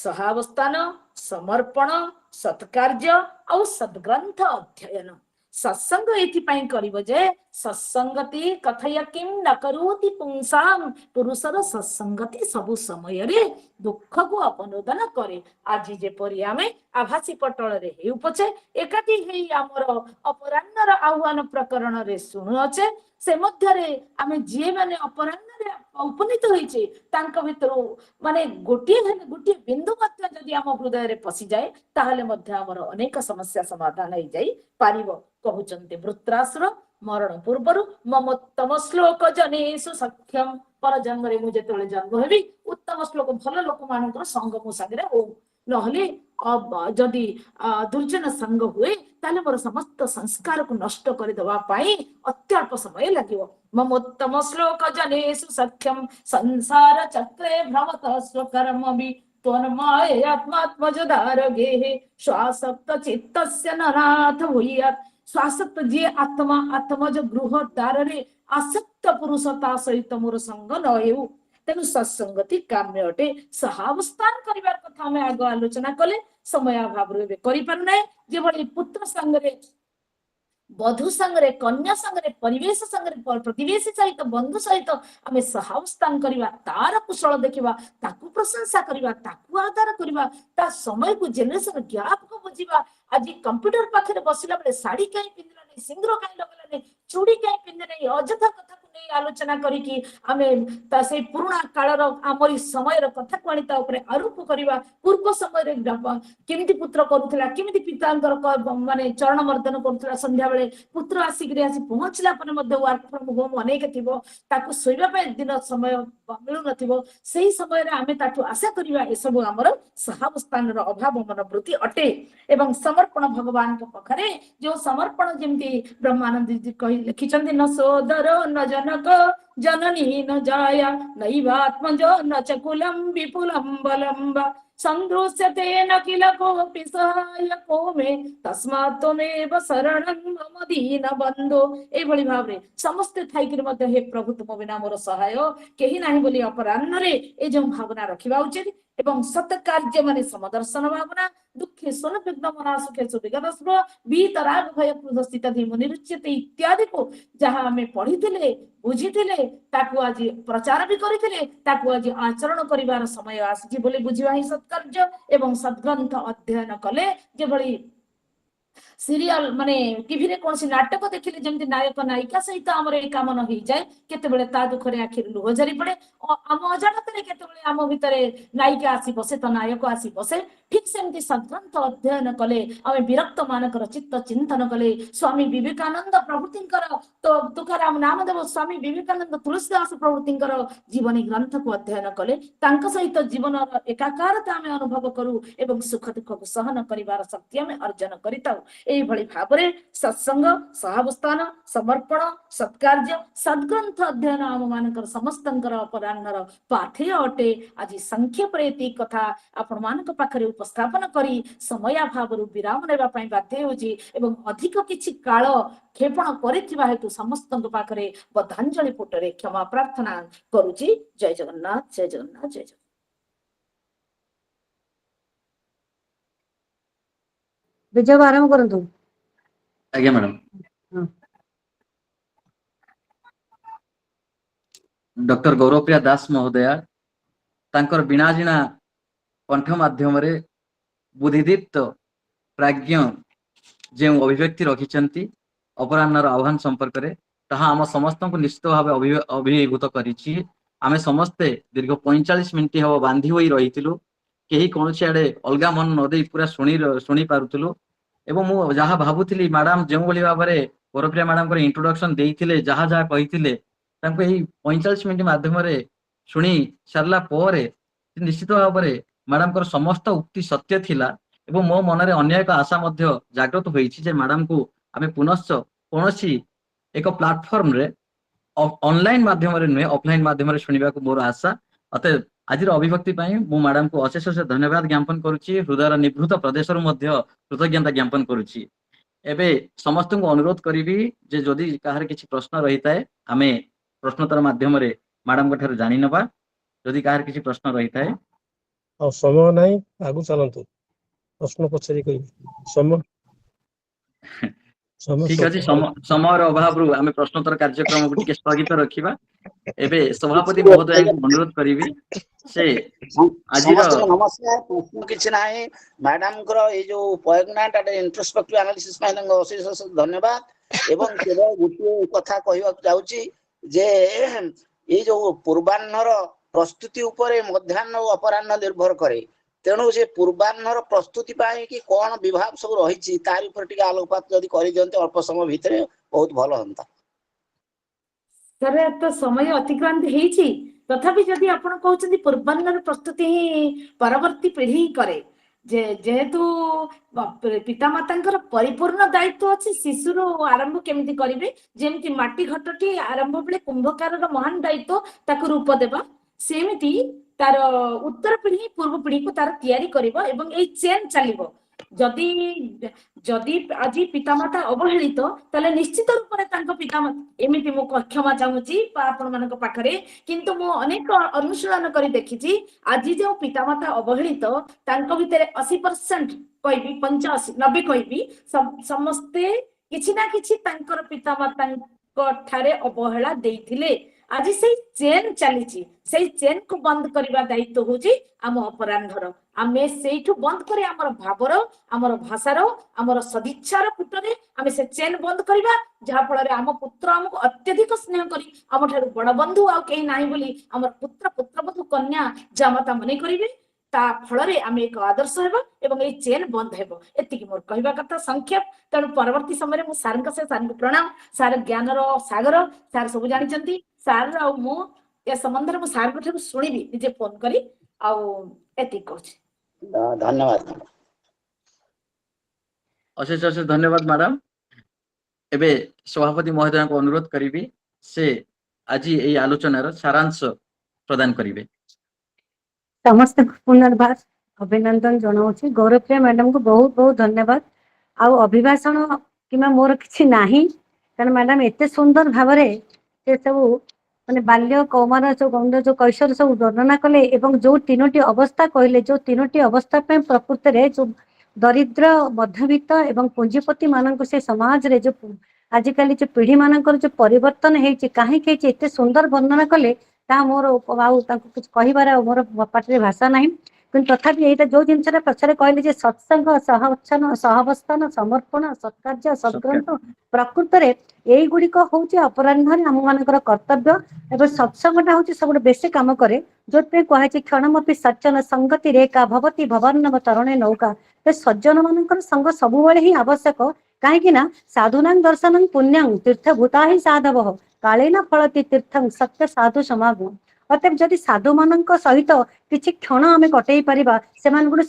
सहावस्थान समर्पण सत्कार्य और सद्ग्रंथ अध्ययन सत्संग एथिपाई करिब जे सत्संगति कथय किम न करोति पुंसाम पुरुषर सत्संगति सबु समय रे दुख को अपनोदन करे। आज जेपरि आमे आभासी पटल रे हेउ पछे एकाठी हेई हमर अपराह्नर आह्वान प्रकरण रे सुनु अछे से मध्य रे आमे जे माने अपराह्न रे उपनीत होइछे तांक भितरु माने गोटिए बिंदु मध्य जदि आम हृदय रे पसि जाए ताहले मध्य हमर अनेक समस्या समाधान होई जाई पारिबो। कहउचंते वृत्रासुर मरण पूर्वरु ममोत्तम श्लोक जनेषु सख्यम पर जन्म रे मु जेतले जन्म हेबी उत्तम श्लोक भल लोक मानकर संग मो संगे हो नहले जदि दुर्जन संग हुए ताले मोर समस्त संस्कार को नष्ट कर देवा पाई अत्यल्प समय लागिवो। ममोत्तम श्लोक जनेषु सख्यम संसार चक्रे भ्रमत स्वकर्मभि त्वन्माय आत्मात्मजदार गेहे श्वासक्त चित्तस्य नराथ भूयात्। श्वासक्त जे आत्मा आत्मज गृह द्वार रे आसक्त पुरुषता सहित मोर संग न हेउ। तेणु सत्संगति काम्य अटे। सहावस्थान करिवार कथा आमे आग आलोचना कले समय अभाव रे करि पारना जे भली पुत्र संगरे बधु संगरे कन्या संगरे परिवेश संगरे प्रतिवेशी सहित बंधु सहित आमे सहावस्थान करिवा तार कुशल देखिबा ताकू प्रशंसा करिवा ताकू आदर करिवा ता समय को जनरेशन गैप को बुझिबा। आज कंप्यूटर पाखरे बसिला बेले साड़ी काई पिंदला नै सिंदूर काई लगला नै चूड़ी काई पिंदे नै अजथा कथा को नै आलोचना करी कि आमे ता से पुराना कालर आमरी समय र कथा को आनिता ऊपर आरोप करिवा। पूर्व समय रे केमिति पुत्र करूथला केमिति पितांकर माने चरण मर्दन करूथला संध्या बेले पुत्र आसिक रे आसी पहुंचला पर मध्ये वर्क फ्रॉम होम अनेक थिबो ताकू सोइबा पे दिन समय मिलु नथिबो सेही समय रे आमे ताठू आशा करिवा ए सब हमर सहावस्थान र अभाव मनोवृत्ति अटे। एवं समर्पण भगवान के पखरे जो समर्पण जेमती ब्रह्मानंद जी कहि लिखिचंदी न सोदर न जनक जननी न जाया नैवात्मजो न चकुलम विपुलम बलम संदृश्यते न किल कोऽपि सहायको मे तस्मात् त्वमेव शरणं मम दीन बंधो। ए भली भावरे समस्त थाइकिर मध्य हे प्रभु तुम बिना मोर सहाय केही नाही बोली अपराह्न रे ए जो भावना रखिबा उचित। एवं सत्य कार्य माने समदर्शन भावना दुखे स्वन विघ्न मना सुखे सुविगत बीतराग भय क्रोध स्थित मुनिरुच्यते इत्यादि को जहाँ आमे पढ़िथिले बुझिथिले ताकू आज प्रचार भी करिथिले ताकू आज आचरण करिवार समय आसी बोली बुझिबा ही सत्कार्य। एवं सद्ग्रंथ अध्ययन कले जे भली सीरियल माने टीवी रे कोनसी नाटक देखिले जेमति नायक नायिका सहित हमर ए काम न होई जाय केते बेले ता दुखरे आखिर लुह झरी पड़े आम अजाणत रे केते बेले आम भितरे नायिका आसी बसे तो नायक आसी बसे। ठीक सेमति सद्ग्रंथ अध्ययन कले आमे विरक्त मानकर चित्त चिंतन कले स्वामी विवेकानंद प्रभृतिंकर तो तुकाराम नामदेव स्वामी विवेकानंद तुलसीदास प्रभृतिंकर जीवनी ग्रंथ को अध्ययन कले तांक सहित जीवन एकाकारता आमे अनुभव करू एवं सुख दुख को सहन करिवार शक्ति आमे अर्जन करिताउ। एई भली भाबरे सत्संग सहावस्थान समर्पण सत्कार्य सद्ग्रंथ अध्ययन आम मानकर समस्तंकर अपराह्नर पाथेय अटे। आज संक्षेप रे कथा आपण मानक पाखरे उपस्थापन करी समय अभावरु विराम नेबा पई बाध्य होची एवं अधिक किछि काल क्षेपण करिथिबा हेतु समस्तंक पाखरे बद्धांजलि पुटरे क्षमा प्रार्थना करूची। जय जगन्नाथ जय जगन्नाथ जय जगन्नाथ। विजय आरंभ करंतु। आज्ञा मैडम। हाँ। डॉक्टर गौरवप्रिया दास महोदया तांकर बीणाजिणा कंठ माध्यम रे बुद्धिदीप्त प्राज्ञ जो अभिव्यक्ति रखिचंती अपराह्नर आह्वान संपर्क रे ताहा आम समस्त को निश्चित भाव अभिभूत करिछि। आमे समस्ते दीर्घ 45 मिनिट हम बांधी होई रहिथिलु केही कोनसी आडे अलगा मन न देई पूरा सुनी पारुथिलु एवं मु जहा भाबुथिली मैडम जो भली भाव में गौरवप्रिया मैडम को इंट्रोडक्शन देइथिले जहा जहा कहिथिले तांको एही 45 मिनिट माध्यम रे सुनी सारला परे निश्चित भाव में मैडम को समस्त उक्ति सत्य थिला एवं मो मन रे अन्य एक आशा मध्य जागृत होईछि जे मैडम को आमे पुनश्च कोनसी एक प्लेटफॉर्म रे ऑनलाइन माध्यम रे नुहे ऑफलाइन माध्यम रे सुनिबा को मोर आशा। अतः आज अभिव्यक्ति पाई मु मैडम को अशेष अशेष धन्यवाद ज्ञापन करुच्ची हृदय निभृत प्रदेश कृतज्ञता ज्ञापन करुच्ची। एबे समस्त को अनुरोध करी जे जदि कहार किछि प्रश्न रही थाए आमे प्रश्नोत्तर माध्यम रे मैडम को ठार जानि नबा जदि कहार किछि प्रश्न रही थाए और समय नहीं आगु चलंतु प्रश्न पछरी कहि समय ठीक ସମସ୍ତ ଅଛି ସମୟର ଅଭାବରୁ ଆମେ ପ୍ରଶ୍ନୋତ୍ତର କାର୍ଯ୍ୟକ୍ରମକୁ ଟିକେ ସ୍ଥଗିତ ରଖିବା। ଏବେ ସଭାପତି ମହୋଦୟଙ୍କୁ ଅନୁରୋଧ କରିବି ସେ ଆଜିର ସମସ୍ତଙ୍କୁ ନମସ୍କାର। ପ୍ରଶ୍ନ କିଛି ନାହିଁ। ମ୍ୟାଡାମଙ୍କର ଏଇ ଯୋଉ ପଏଣ୍ଟ ଇଣ୍ଟ୍ରୋସ୍ପେକ୍ଟିଭ ଆନାଲିସିସ୍ ପାଇଁ ତାଙ୍କୁ ଅଶେଷ ଅଶେଷ ଧନ୍ୟବାଦ। ଏବଂ କେବଳ ଗୋଟିଏ କଥା କହିବାକୁ ଯାଉଛି ଯେ ଏଇ ଯୋଉ ପୂର୍ବାହ୍ନର ପ୍ରସ୍ତୁତି ଉପରେ ମଧ୍ୟାହ୍ନ ଓ ଅପରାହ୍ନ ନିର୍ଭର କରେ। ତେଣୁ ସେ ପୂର୍ବାହ୍ନର ପ୍ରସ୍ତୁତି ପାଇଁ କି କଣ ବିଭାଗ ସବୁ ରହିଛି ତାରି ଉପରେ ଟିକେ ଆଲୋକପାତ ଯଦି କରିଦିଅନ୍ତେ ଅଳ୍ପ ସମୟ ଭିତରେ ବହୁତ ଭଲ ହୁଅନ୍ତା। ସାର୍ ତ ସମୟ ଅତିକ୍ରାନ୍ତ ହେଇଛି, ତଥାପି ଯଦି ଆପଣ କହୁଛନ୍ତି ପୂର୍ବାହ୍ନର ପ୍ରସ୍ତୁତି ହିଁ ପରବର୍ତ୍ତୀ ପିଢି ହିଁ କରେ, ଯେହେତୁ ପିତାମାତାଙ୍କର ପରିପୂର୍ଣ୍ଣ ଦାୟିତ୍ୱ ଅଛି ଶିଶୁରୁ ଆରମ୍ଭ କେମିତି କରିବେ, ଯେମିତି ମାଟି ଘଟଟି ଆରମ୍ଭ ବେଳେ କୁମ୍ଭକାରର ମହାନ ଦାୟିତ୍ୱ ତାକୁ ରୂପ ଦେବା, ସେମିତି ତାର ଉତ୍ତର ପିଢି ପୂର୍ବ ପିଢିକୁ ତାର ତିଆରି କରିବ ଏବଂ ଏଇ ଚେନ୍ ଚାଲିବ। ଯଦି ଯଦି ଆଜି ପିତାମାତା ଅବହେଳିତ ତାହେଲେ ନିଶ୍ଚିତ ରୂପରେ ତାଙ୍କ ପିତାମାତା, ଏମିତି ମୁଁ କ୍ଷମା ଚାହୁଁଛି ଆପଣ ମାନଙ୍କ ପାଖରେ, କିନ୍ତୁ ମୁଁ ଅନେକ ଅନୁଶୀଳନ କରି ଦେଖିଛି ଆଜି ଯେଉଁ ପିତାମାତା ଅବହେଳିତ ତାଙ୍କ ଭିତରେ 80% କହିବି, 85-90 କହିବି, ସମସ୍ତେ କିଛି ନା କିଛି ତାଙ୍କର ପିତାମାତାଙ୍କ ଠାରେ ଅବହେଳା ଦେଇଥିଲେ। ଆଜି ସେଇ ଚେନ୍ ଚାଲିଛି, ସେଇ ଚେନ୍ କୁ ବନ୍ଦ କରିବା ଦାୟିତ୍ୱ ହଉଛି ଆମ ଅପରାହ୍ନର। ଆମେ ସେଇଠୁ ବନ୍ଦ କରି ଆମର ଭାବର, ଆମର ଭାଷାର, ଆମର ସଦିଚ୍ଛାର ପୁଟରେ ଆମେ ସେ ଚେନ୍ ବନ୍ଦ କରିବା, ଯାହା ଫଳରେ ଆମ ପୁତ୍ର ଆମକୁ ଅତ୍ୟଧିକ ସ୍ନେହ କରି ଆମ ଠାରୁ ବଡ ବନ୍ଧୁ ଆଉ କେହି ନାହିଁ ବୋଲି ଆମର ପୁତ୍ର ପୁତ୍ରବଧୂ କନ୍ୟା ଜାମାତା ମନେ କରିବେ। ତା ଫଳରେ ଆମେ ଏକ ଆଦର୍ଶ ହେବ ଏବଂ ଏଇ ଚେନ୍ ବନ୍ଦ ହେବ। ଏତିକି ମୋର କହିବା କଥା ସଂକ୍ଷେପ। ତେଣୁ ପରବର୍ତ୍ତୀ ସମୟରେ ମୁଁ ସାର୍ଙ୍କ ସହ ସାର୍ଙ୍କୁ ପ୍ରଣାମ। ସାର୍ ଜ୍ଞାନର ସାଗର, ସାର୍ ସବୁ ଜାଣିଛନ୍ତି। ସାର୍ ଆଉ ମୁଁ ଏ ସମ୍ବନ୍ଧରେ ମୁଁ ସାର୍ଙ୍କ ଠାରୁ ଶୁଣିବି ନିଜେ ଫୋନ କରି। ଆଉ ଏତିକି କହୁଛି। ଧନ୍ୟବାଦ। ଅଶେଷ ଅଶେଷ ଧନ୍ୟବାଦ ମ୍ୟାଡାମ। ଏବେ ସଭାପତି ମହୋଦୟଙ୍କୁ ଅନୁରୋଧ କରିବି ସେ ଆଜି ଏହି ଆଲୋଚନାର ସାରାଂଶ ପ୍ରଦାନ କରିବେ। ସମସ୍ତଙ୍କୁ ପୁନର୍ବାର ଅଭିନନ୍ଦନ ଜଣାଉଛି। ଗୌରପ୍ରିୟା ମ୍ୟାଡାମଙ୍କୁ ବହୁତ ବହୁତ ଧନ୍ୟବାଦ। ଆଉ ଅଭିଭାଷଣ କିମ୍ବା ମୋର କିଛି ନାହିଁ, କାରଣ ମ୍ୟାଡାମ ଏତେ ସୁନ୍ଦର ଭାବରେ ସେ ସବୁ ମାନେ ବାଲ୍ୟ କୌମାର ଯୋଉ ଗନ୍ଧ ଯୋଉ କୈଶୋର ସବୁ ବର୍ଣ୍ଣନା କଲେ ଏବଂ ଯୋଉ ତିନୋଟି ଅବସ୍ଥା କହିଲେ, ଯୋଉ ତିନୋଟି ଅବସ୍ଥା ପାଇଁ ପ୍ରକୃତରେ ଯୋଉ ଦରିଦ୍ର, ମଧ୍ୟବିତ୍ତ ଏବଂ ପୁଞ୍ଜିପତି ମାନଙ୍କୁ ସେ ସମାଜରେ ଯୋଉ ଆଜିକାଲି ଯୋଉ ପିଢି ମାନଙ୍କର ଯୋଉ ପରିବର୍ତ୍ତନ ହେଇଛି, କାହିଁକି ହେଇଛି, ଏତେ ସୁନ୍ଦର ବର୍ଣ୍ଣନା କଲେ ତାହା ମୋର ଆଉ ତାଙ୍କୁ କିଛି କହିବାର ଆଉ ମୋର ପାଟିରେ ଭାଷା ନାହିଁ। କିନ୍ତୁ ତଥାପି ଏଇଟା ଯୋଉ ଜିନିଷଟା ପଛରେ କହିଲେ ଯେ ସତ୍ସଙ୍ଗ, ସହାବସ୍ଥାନ, ସହାବସ୍ଥାନ, ସମର୍ପଣ, ସତ୍କାର୍ଯ୍ୟ, ସଦ୍ଗ୍ରନ୍ଥ, ପ୍ରକୃତରେ ଏଇଗୁଡିକ ହଉଛି ଅପରାହ୍ନରେ ଆମ ମାନଙ୍କର କର୍ତ୍ତବ୍ୟ। ଏବଂ ସତ୍ସଙ୍ଗଟା ହଉଛି ସବୁଠୁ ବେଶୀ କାମ କରେ, ଯୋଉଥିପାଇଁ କୁହାଯାଇଛି କ୍ଷଣମପି ସଜ୍ଜନ ସଙ୍ଗତି ରେଖା ଭବତି ଭବାର୍ଣ୍ଣବ ତରଣେ ନୌକା। ସଜ୍ଜନ ମାନଙ୍କର ସଙ୍ଗ ସବୁବେଳେ ହିଁ ଆବଶ୍ୟକ। କାହିଁକି ନା ସାଧୁନାଂ ଦର୍ଶନଂ ପୁଣ୍ୟଂ ତୀର୍ଥ ଭୂତା ହିଁ ସାଧବ କାଳେନ ଫଳତି ତୀର୍ଥଂ ସତ୍ୟ ସାଧୁ ସମାଗମ। ଅର୍ଥାତ୍ ଯଦି ସାଧୁ ମାନଙ୍କ ସହିତ କିଛି କ୍ଷଣ ଆମେ କଟେଇ ପାରିବା, ସେମାନଙ୍କୁ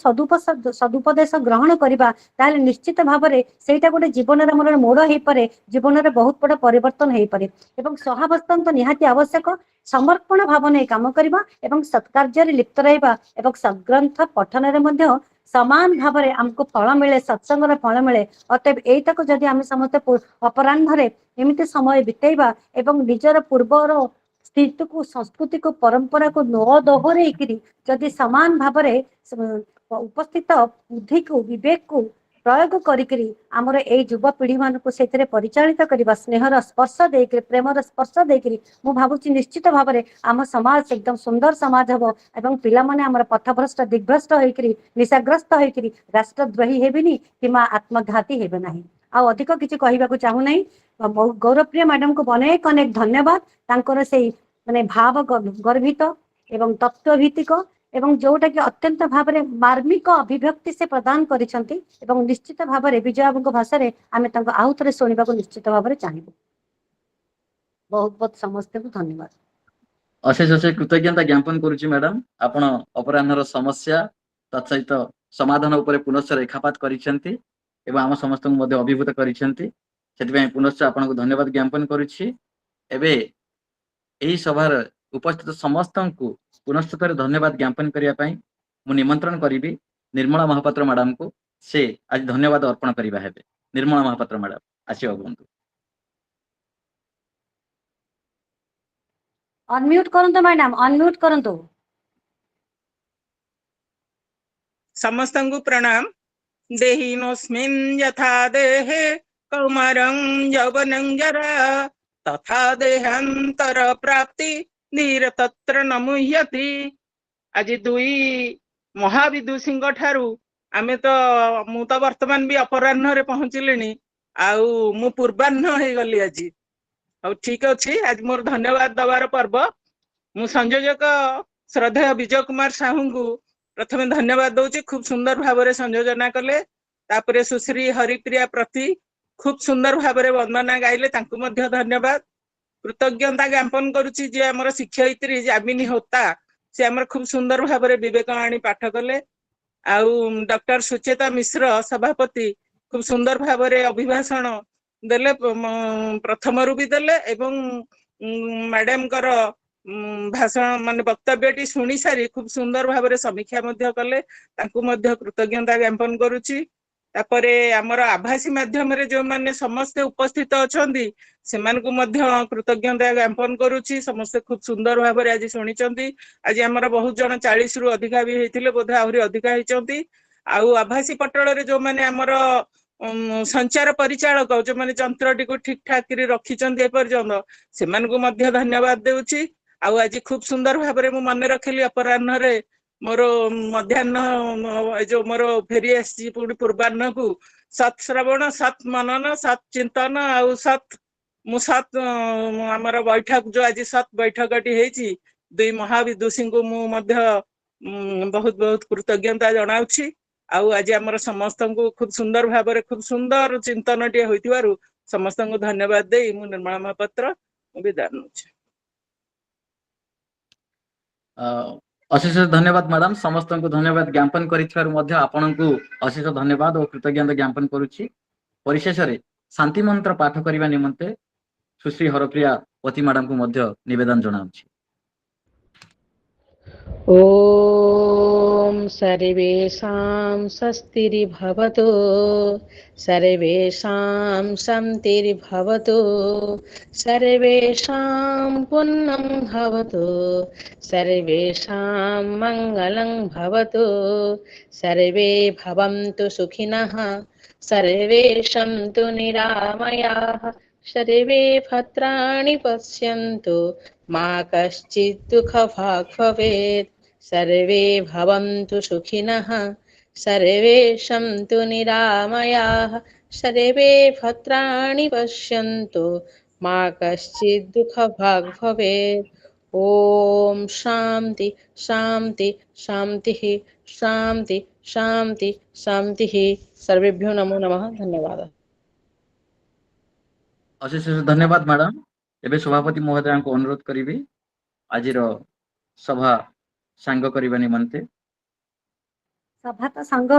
ସଦୁପଦେଶ ଗ୍ରହଣ କରିବା, ତାହେଲେ ନିଶ୍ଚିତ ଭାବରେ ସେଇଟା ଗୋଟେ ଜୀବନରେ ଆମର ମୋଡ ହେଇପାରେ, ଜୀବନରେ ବହୁତ ବଡ ପରିବର୍ତ୍ତନ ହେଇପାରେ। ଏବଂ ସହାବସ୍ଥାନ ତ ନିହାତି ଆବଶ୍ୟକ। ସମର୍ପଣ ଭାବ ନେଇ କାମ କରିବା ଏବଂ ସତ୍କାର୍ଯ୍ୟରେ ଲିପ୍ତ ରହିବା ଏବଂ ସଦ୍ଗ୍ରନ୍ଥ ପଠନରେ ମଧ୍ୟ ସମାନ ଭାବରେ ଆମକୁ ଫଳ ମିଳେ, ସତ୍ସଙ୍ଗର ଫଳ ମିଳେ। ଅତଏବ ଏଇଟାକୁ ଯଦି ଆମେ ସମସ୍ତେ ଅପରାହ୍ନରେ ଏମିତି ସମୟ ବିତେଇବା ଏବଂ ନିଜର ପୂର୍ବର ସ୍ଥିତିକୁ, ସଂସ୍କୃତିକୁ, ପରମ୍ପରାକୁ ନ ଦୋହରେଇକିରି ଯଦି ସମାନ ଭାବରେ ଉପସ୍ଥିତ ବୁଦ୍ଧିକୁ, ବିବେକକୁ ପ୍ରୟୋଗ କରିକିରି ଆମର ଏଇ ଯୁବପିଢି ମାନଙ୍କୁ ସେଥିରେ ପରିଚାଳିତ କରିବା, ସ୍ନେହର ସ୍ପର୍ଶ ଦେଇକିରି, ପ୍ରେମର ସ୍ପର୍ଶ ଦେଇକିରି, ମୁଁ ଭାବୁଛି ନିଶ୍ଚିତ ଭାବରେ ଆମ ସମାଜ ଏକଦମ ସୁନ୍ଦର ସମାଜ ହବ ଏବଂ ପିଲାମାନେ ଆମର ପଥଭ୍ରଷ୍ଟ, ଦିଗ୍ଭ୍ରଷ୍ଟ ହେଇକିରି, ନିଶାଗ୍ରସ୍ତ ହେଇକିରି ରାଷ୍ଟ୍ରଦ୍ରୋହୀ ହେବେନି କିମ୍ବା ଆତ୍ମଘାତୀ ହେବେ ନାହିଁ। ଆଉ ଅଧିକ କିଛି କହିବାକୁ ଚାହୁଁନାହିଁ। ଗୌରପ୍ରିୟା ମ୍ୟାଡାମକୁ ଅନେକ ଅନେକ ଧନ୍ୟବାଦ। ତାଙ୍କର ସେଇ ମାନେ ଭାବ ଗର୍ଭିତ ଏବଂ ତତ୍ତ୍ୱ ଭିତ୍ତିକ ଏବଂ ଯୋଉଟା କି ଅତ୍ୟନ୍ତ ଭାବରେ ମାର୍ମିକ ଅଭିବ୍ୟକ୍ତି ସେ ପ୍ରଦାନ କରିଛନ୍ତି ଏବଂ ନିଶ୍ଚିତ ଭାବରେ ବିଜୟ ବାବୁଙ୍କ ଭାଷାରେ ଆମେ ତାଙ୍କୁ ଆଉ ଥରେ ଶୁଣିବାକୁ ନିଶ୍ଚିତ ଭାବରେ ଚାହିଁବୁ। ବହୁତ ବହୁତ ସମସ୍ତଙ୍କୁ ଧନ୍ୟବାଦ। ଅଶେଷ ଅଶେଷ କୃତଜ୍ଞତା ଜ୍ଞାପନ କରୁଛି ମ୍ୟାଡାମ। ଆପଣ ଅପରାହ୍ନର ସମସ୍ୟା ତତ୍ ସହିତ ସମାଧାନ ଉପରେ ପୁନଶ୍ଚ ରେଖାପାତ କରିଛନ୍ତି ଏବଂ ଆମ ସମସ୍ତଙ୍କୁ ମଧ୍ୟ ଅଭିଭୂତ କରିଛନ୍ତି। ସେଥିପାଇଁ ପୁନଶ୍ଚ ଆପଣଙ୍କୁ ଧନ୍ୟବାଦ ଜ୍ଞାପନ କରୁଛି। ଏବେ ଏହି ସଭାର ଉପସ୍ଥିତ ସମସ୍ତଙ୍କୁ ପୁନଶ୍ଚ ଥରେ ଧନ୍ୟବାଦ ଜ୍ଞାପନ କରିବା ପାଇଁ ମୁଁ ନିମନ୍ତ୍ରଣ କରିବି ନିର୍ମଳା ମହାପାତ୍ର ମ୍ୟାଡାମକୁ। ସେ ଆଜି ଧନ୍ୟବାଦ ଅର୍ପଣ କରିବା ହେବେ। ନିର୍ମଳା ମହାପାତ୍ର ମ୍ୟାଡାମ ଆସିବା କୁହନ୍ତୁ। ଅନମ୍ୟୁଟ କରନ୍ତୁ ମ୍ୟାଡାମ, ଅନମ୍ୟୁଟ କରନ୍ତୁ। ସମସ୍ତଙ୍କୁ ପ୍ରଣାମ। ଦେହିନୋସ୍ମିନ୍ ଯଥା ଦେହେ कौमारं यौवनं जरा तथा देहान्तर प्राप्ति धीर तत्र न मुह्यति। आज दुई महाविदुषीଙ୍କ ଠାରୁ ଆମେ ତ ମୁଁ ତ ବର୍ତ୍ତମାନ ବି ଅପରାହ୍ନରେ ପହଞ୍ଚିଲିଣି ଆଉ ମୁଁ ପୂର୍ବାହ୍ନ ହେଇଗଲି ଆଜି। ହଉ ଠିକ ଅଛି, ଆଜି ମୋର ଧନ୍ୟବାଦ ଦବାର ପର୍ବ। ମୁଁ ସଂଯୋଜକ ଶ୍ରଦ୍ଧେୟ ବିଜୟ କୁମାର ସାହୁଙ୍କୁ ପ୍ରଥମେ ଧନ୍ୟବାଦ ଦଉଛି, ଖୁବ ସୁନ୍ଦର ଭାବରେ ସଂଯୋଜନା କଲେ। ତାପରେ ସୁଶ୍ରୀ ହରିପ୍ରିୟା ପ୍ରତି ଖୁବ ସୁନ୍ଦର ଭାବରେ ବର୍ଣ୍ଣନା ଗାଇଲେ, ତାଙ୍କୁ ମଧ୍ୟ ଧନ୍ୟବାଦ। କୃତଜ୍ଞତା ଜ୍ଞାପନ କରୁଛି ଯେ ଆମର ଶିକ୍ଷୟିତ୍ରୀ ଯାମିନୀ ହୋତା, ସେ ଆମର ଖୁବ ସୁନ୍ଦର ଭାବରେ ବିବେକବାଣୀ ପାଠ କଲେ। ଆଉ ଡକ୍ଟର ସୁଚେତା ମିଶ୍ର ସଭାପତି ଖୁବ ସୁନ୍ଦର ଭାବରେ ଅଭିଭାଷଣ ଦେଲେ, ପ୍ରଥମରୁ ବି ଦେଲେ ଏବଂ ମ୍ୟାଡାମଙ୍କର ଭାଷଣ ମାନେ ବକ୍ତବ୍ୟଟି ଶୁଣି ସାରି ଖୁବ ସୁନ୍ଦର ଭାବରେ ସମୀକ୍ଷା ମଧ୍ୟ କଲେ, ତାଙ୍କୁ ମଧ୍ୟ କୃତଜ୍ଞତା ଜ୍ଞାପନ କରୁଛି। ତାପରେ ଆମର ଆଭାସୀ ମାଧ୍ୟମରେ ଯୋଉମାନେ ସମସ୍ତେ ଉପସ୍ଥିତ ଅଛନ୍ତି ସେମାନଙ୍କୁ ମଧ୍ୟ କୃତଜ୍ଞତା ଜ୍ଞାପନ କରୁଛି। ସମସ୍ତେ ଖୁବ ସୁନ୍ଦର ଭାବରେ ଆଜି ଶୁଣିଛନ୍ତି। ଆଜି ଆମର ବହୁତ ଜଣ 40ରୁ ଅଧିକା ବି ହେଇଥିଲେ, ବୋଧେ ଆହୁରି ଅଧିକା ହେଇଛନ୍ତି। ଆଉ ଆଭାସୀ ପଟଳରେ ଯୋଉମାନେ ଆମର ସଞ୍ଚାର ପରିଚାଳକ, ଯୋଉମାନେ ଯନ୍ତ୍ରଟିକୁ ଠିକ ଠାକ କରି ରଖିଛନ୍ତି ଏପର୍ଯ୍ୟନ୍ତ, ସେମାନଙ୍କୁ ମଧ୍ୟ ଧନ୍ୟବାଦ ଦେଉଛି। ଆଉ ଆଜି ଖୁବ ସୁନ୍ଦର ଭାବରେ ମୁଁ ମନେ ରଖିଲି ଅପରାହ୍ନରେ ମୋର ମଧ୍ୟାହ୍ନ ଏ ଯୋଉ ମୋର ଫେରି ଆସିଛି ପୁଣି ପୂର୍ବାହ୍ନକୁ, ସତ୍ ଶ୍ରବଣ, ସତ୍ ମନନ, ସତ୍ ଚିନ୍ତନ ଆଉ ମୁଁ ଆମର ବୈଠକ ଯୋଉ ଆଜି ସତ୍ ବୈଠକଟି ହେଇଛି, ଦୁଇ ମହାବିଦୁଷୀଙ୍କୁ ମୁଁ ମଧ୍ୟ ବହୁତ ବହୁତ କୃତଜ୍ଞତା ଜଣାଉଛି। ଆଉ ଆଜି ଆମର ସମସ୍ତଙ୍କୁ ଖୁବ ସୁନ୍ଦର ଭାବରେ ଖୁବ ସୁନ୍ଦର ଚିନ୍ତନଟିଏ ହୋଇଥିବାରୁ ସମସ୍ତଙ୍କୁ ଧନ୍ୟବାଦ ଦେଇ ମୁଁ ନିର୍ମଳା ମହାପାତ୍ର ବିଦାୟ ନେଉଛି। ଅଶେଷ ଧନ୍ୟବାଦ ମ୍ୟାଡାମ, ସମସ୍ତଙ୍କୁ ଧନ୍ୟବାଦ ଜ୍ଞାପନ କରିଥିବାରୁ ମଧ୍ୟ ଆପଣଙ୍କୁ ଅଶେଷ ଧନ୍ୟବାଦ ଓ କୃତଜ୍ଞତା ଜ୍ଞାପନ କରୁଛି। ପରିଶେଷରେ ଶାନ୍ତି ମନ୍ତ୍ର ପାଠ କରିବା ନିମନ୍ତେ ସୁଶ୍ରୀ ହରପ୍ରିୟା ପତି ମ୍ୟାଡାମଙ୍କୁ ମଧ୍ୟ ନିବେଦନ ଜଣାଉଛି। ॐ सर्वेषां स्वस्तिर्भवतु, सर्वेषां शान्तिर्भवतु, सर्वेषां पुण्यं भवतु, सर्वेषां मङ्गलं भवतु, सर्वे भवन्तु सुखिनः, सर्वे सन्तु निरामयाः, सर्वे भद्राणि पश्यन्तु, मा कश्चित् दुःखभाग् भवेत्, सर्वे भवन्तु सुखिनः, सर्वे सन्तु निरामयाः, सर्वे भद्राणि पश्यन्तु, मा कश्चित् दुःखभाग् भवेत्। ॐ शान्ति शान्ति शान्तिः शान्ति शान्ति शान्तिः। सर्वेभ्यो नमो नमः। धन्यवादः। ଅଶେଷ ଧନ୍ୟବାଦ ମ୍ୟାଡାମ। ଏବେ ସଭାପତି ମହୋଦୟଙ୍କୁ ଅନୁରୋଧ କରିବି ଆଜିର ସଭା ସାଙ୍ଗ କରିବା ନିମନ୍ତେ। ସଭା ତ ସାଙ୍ଗ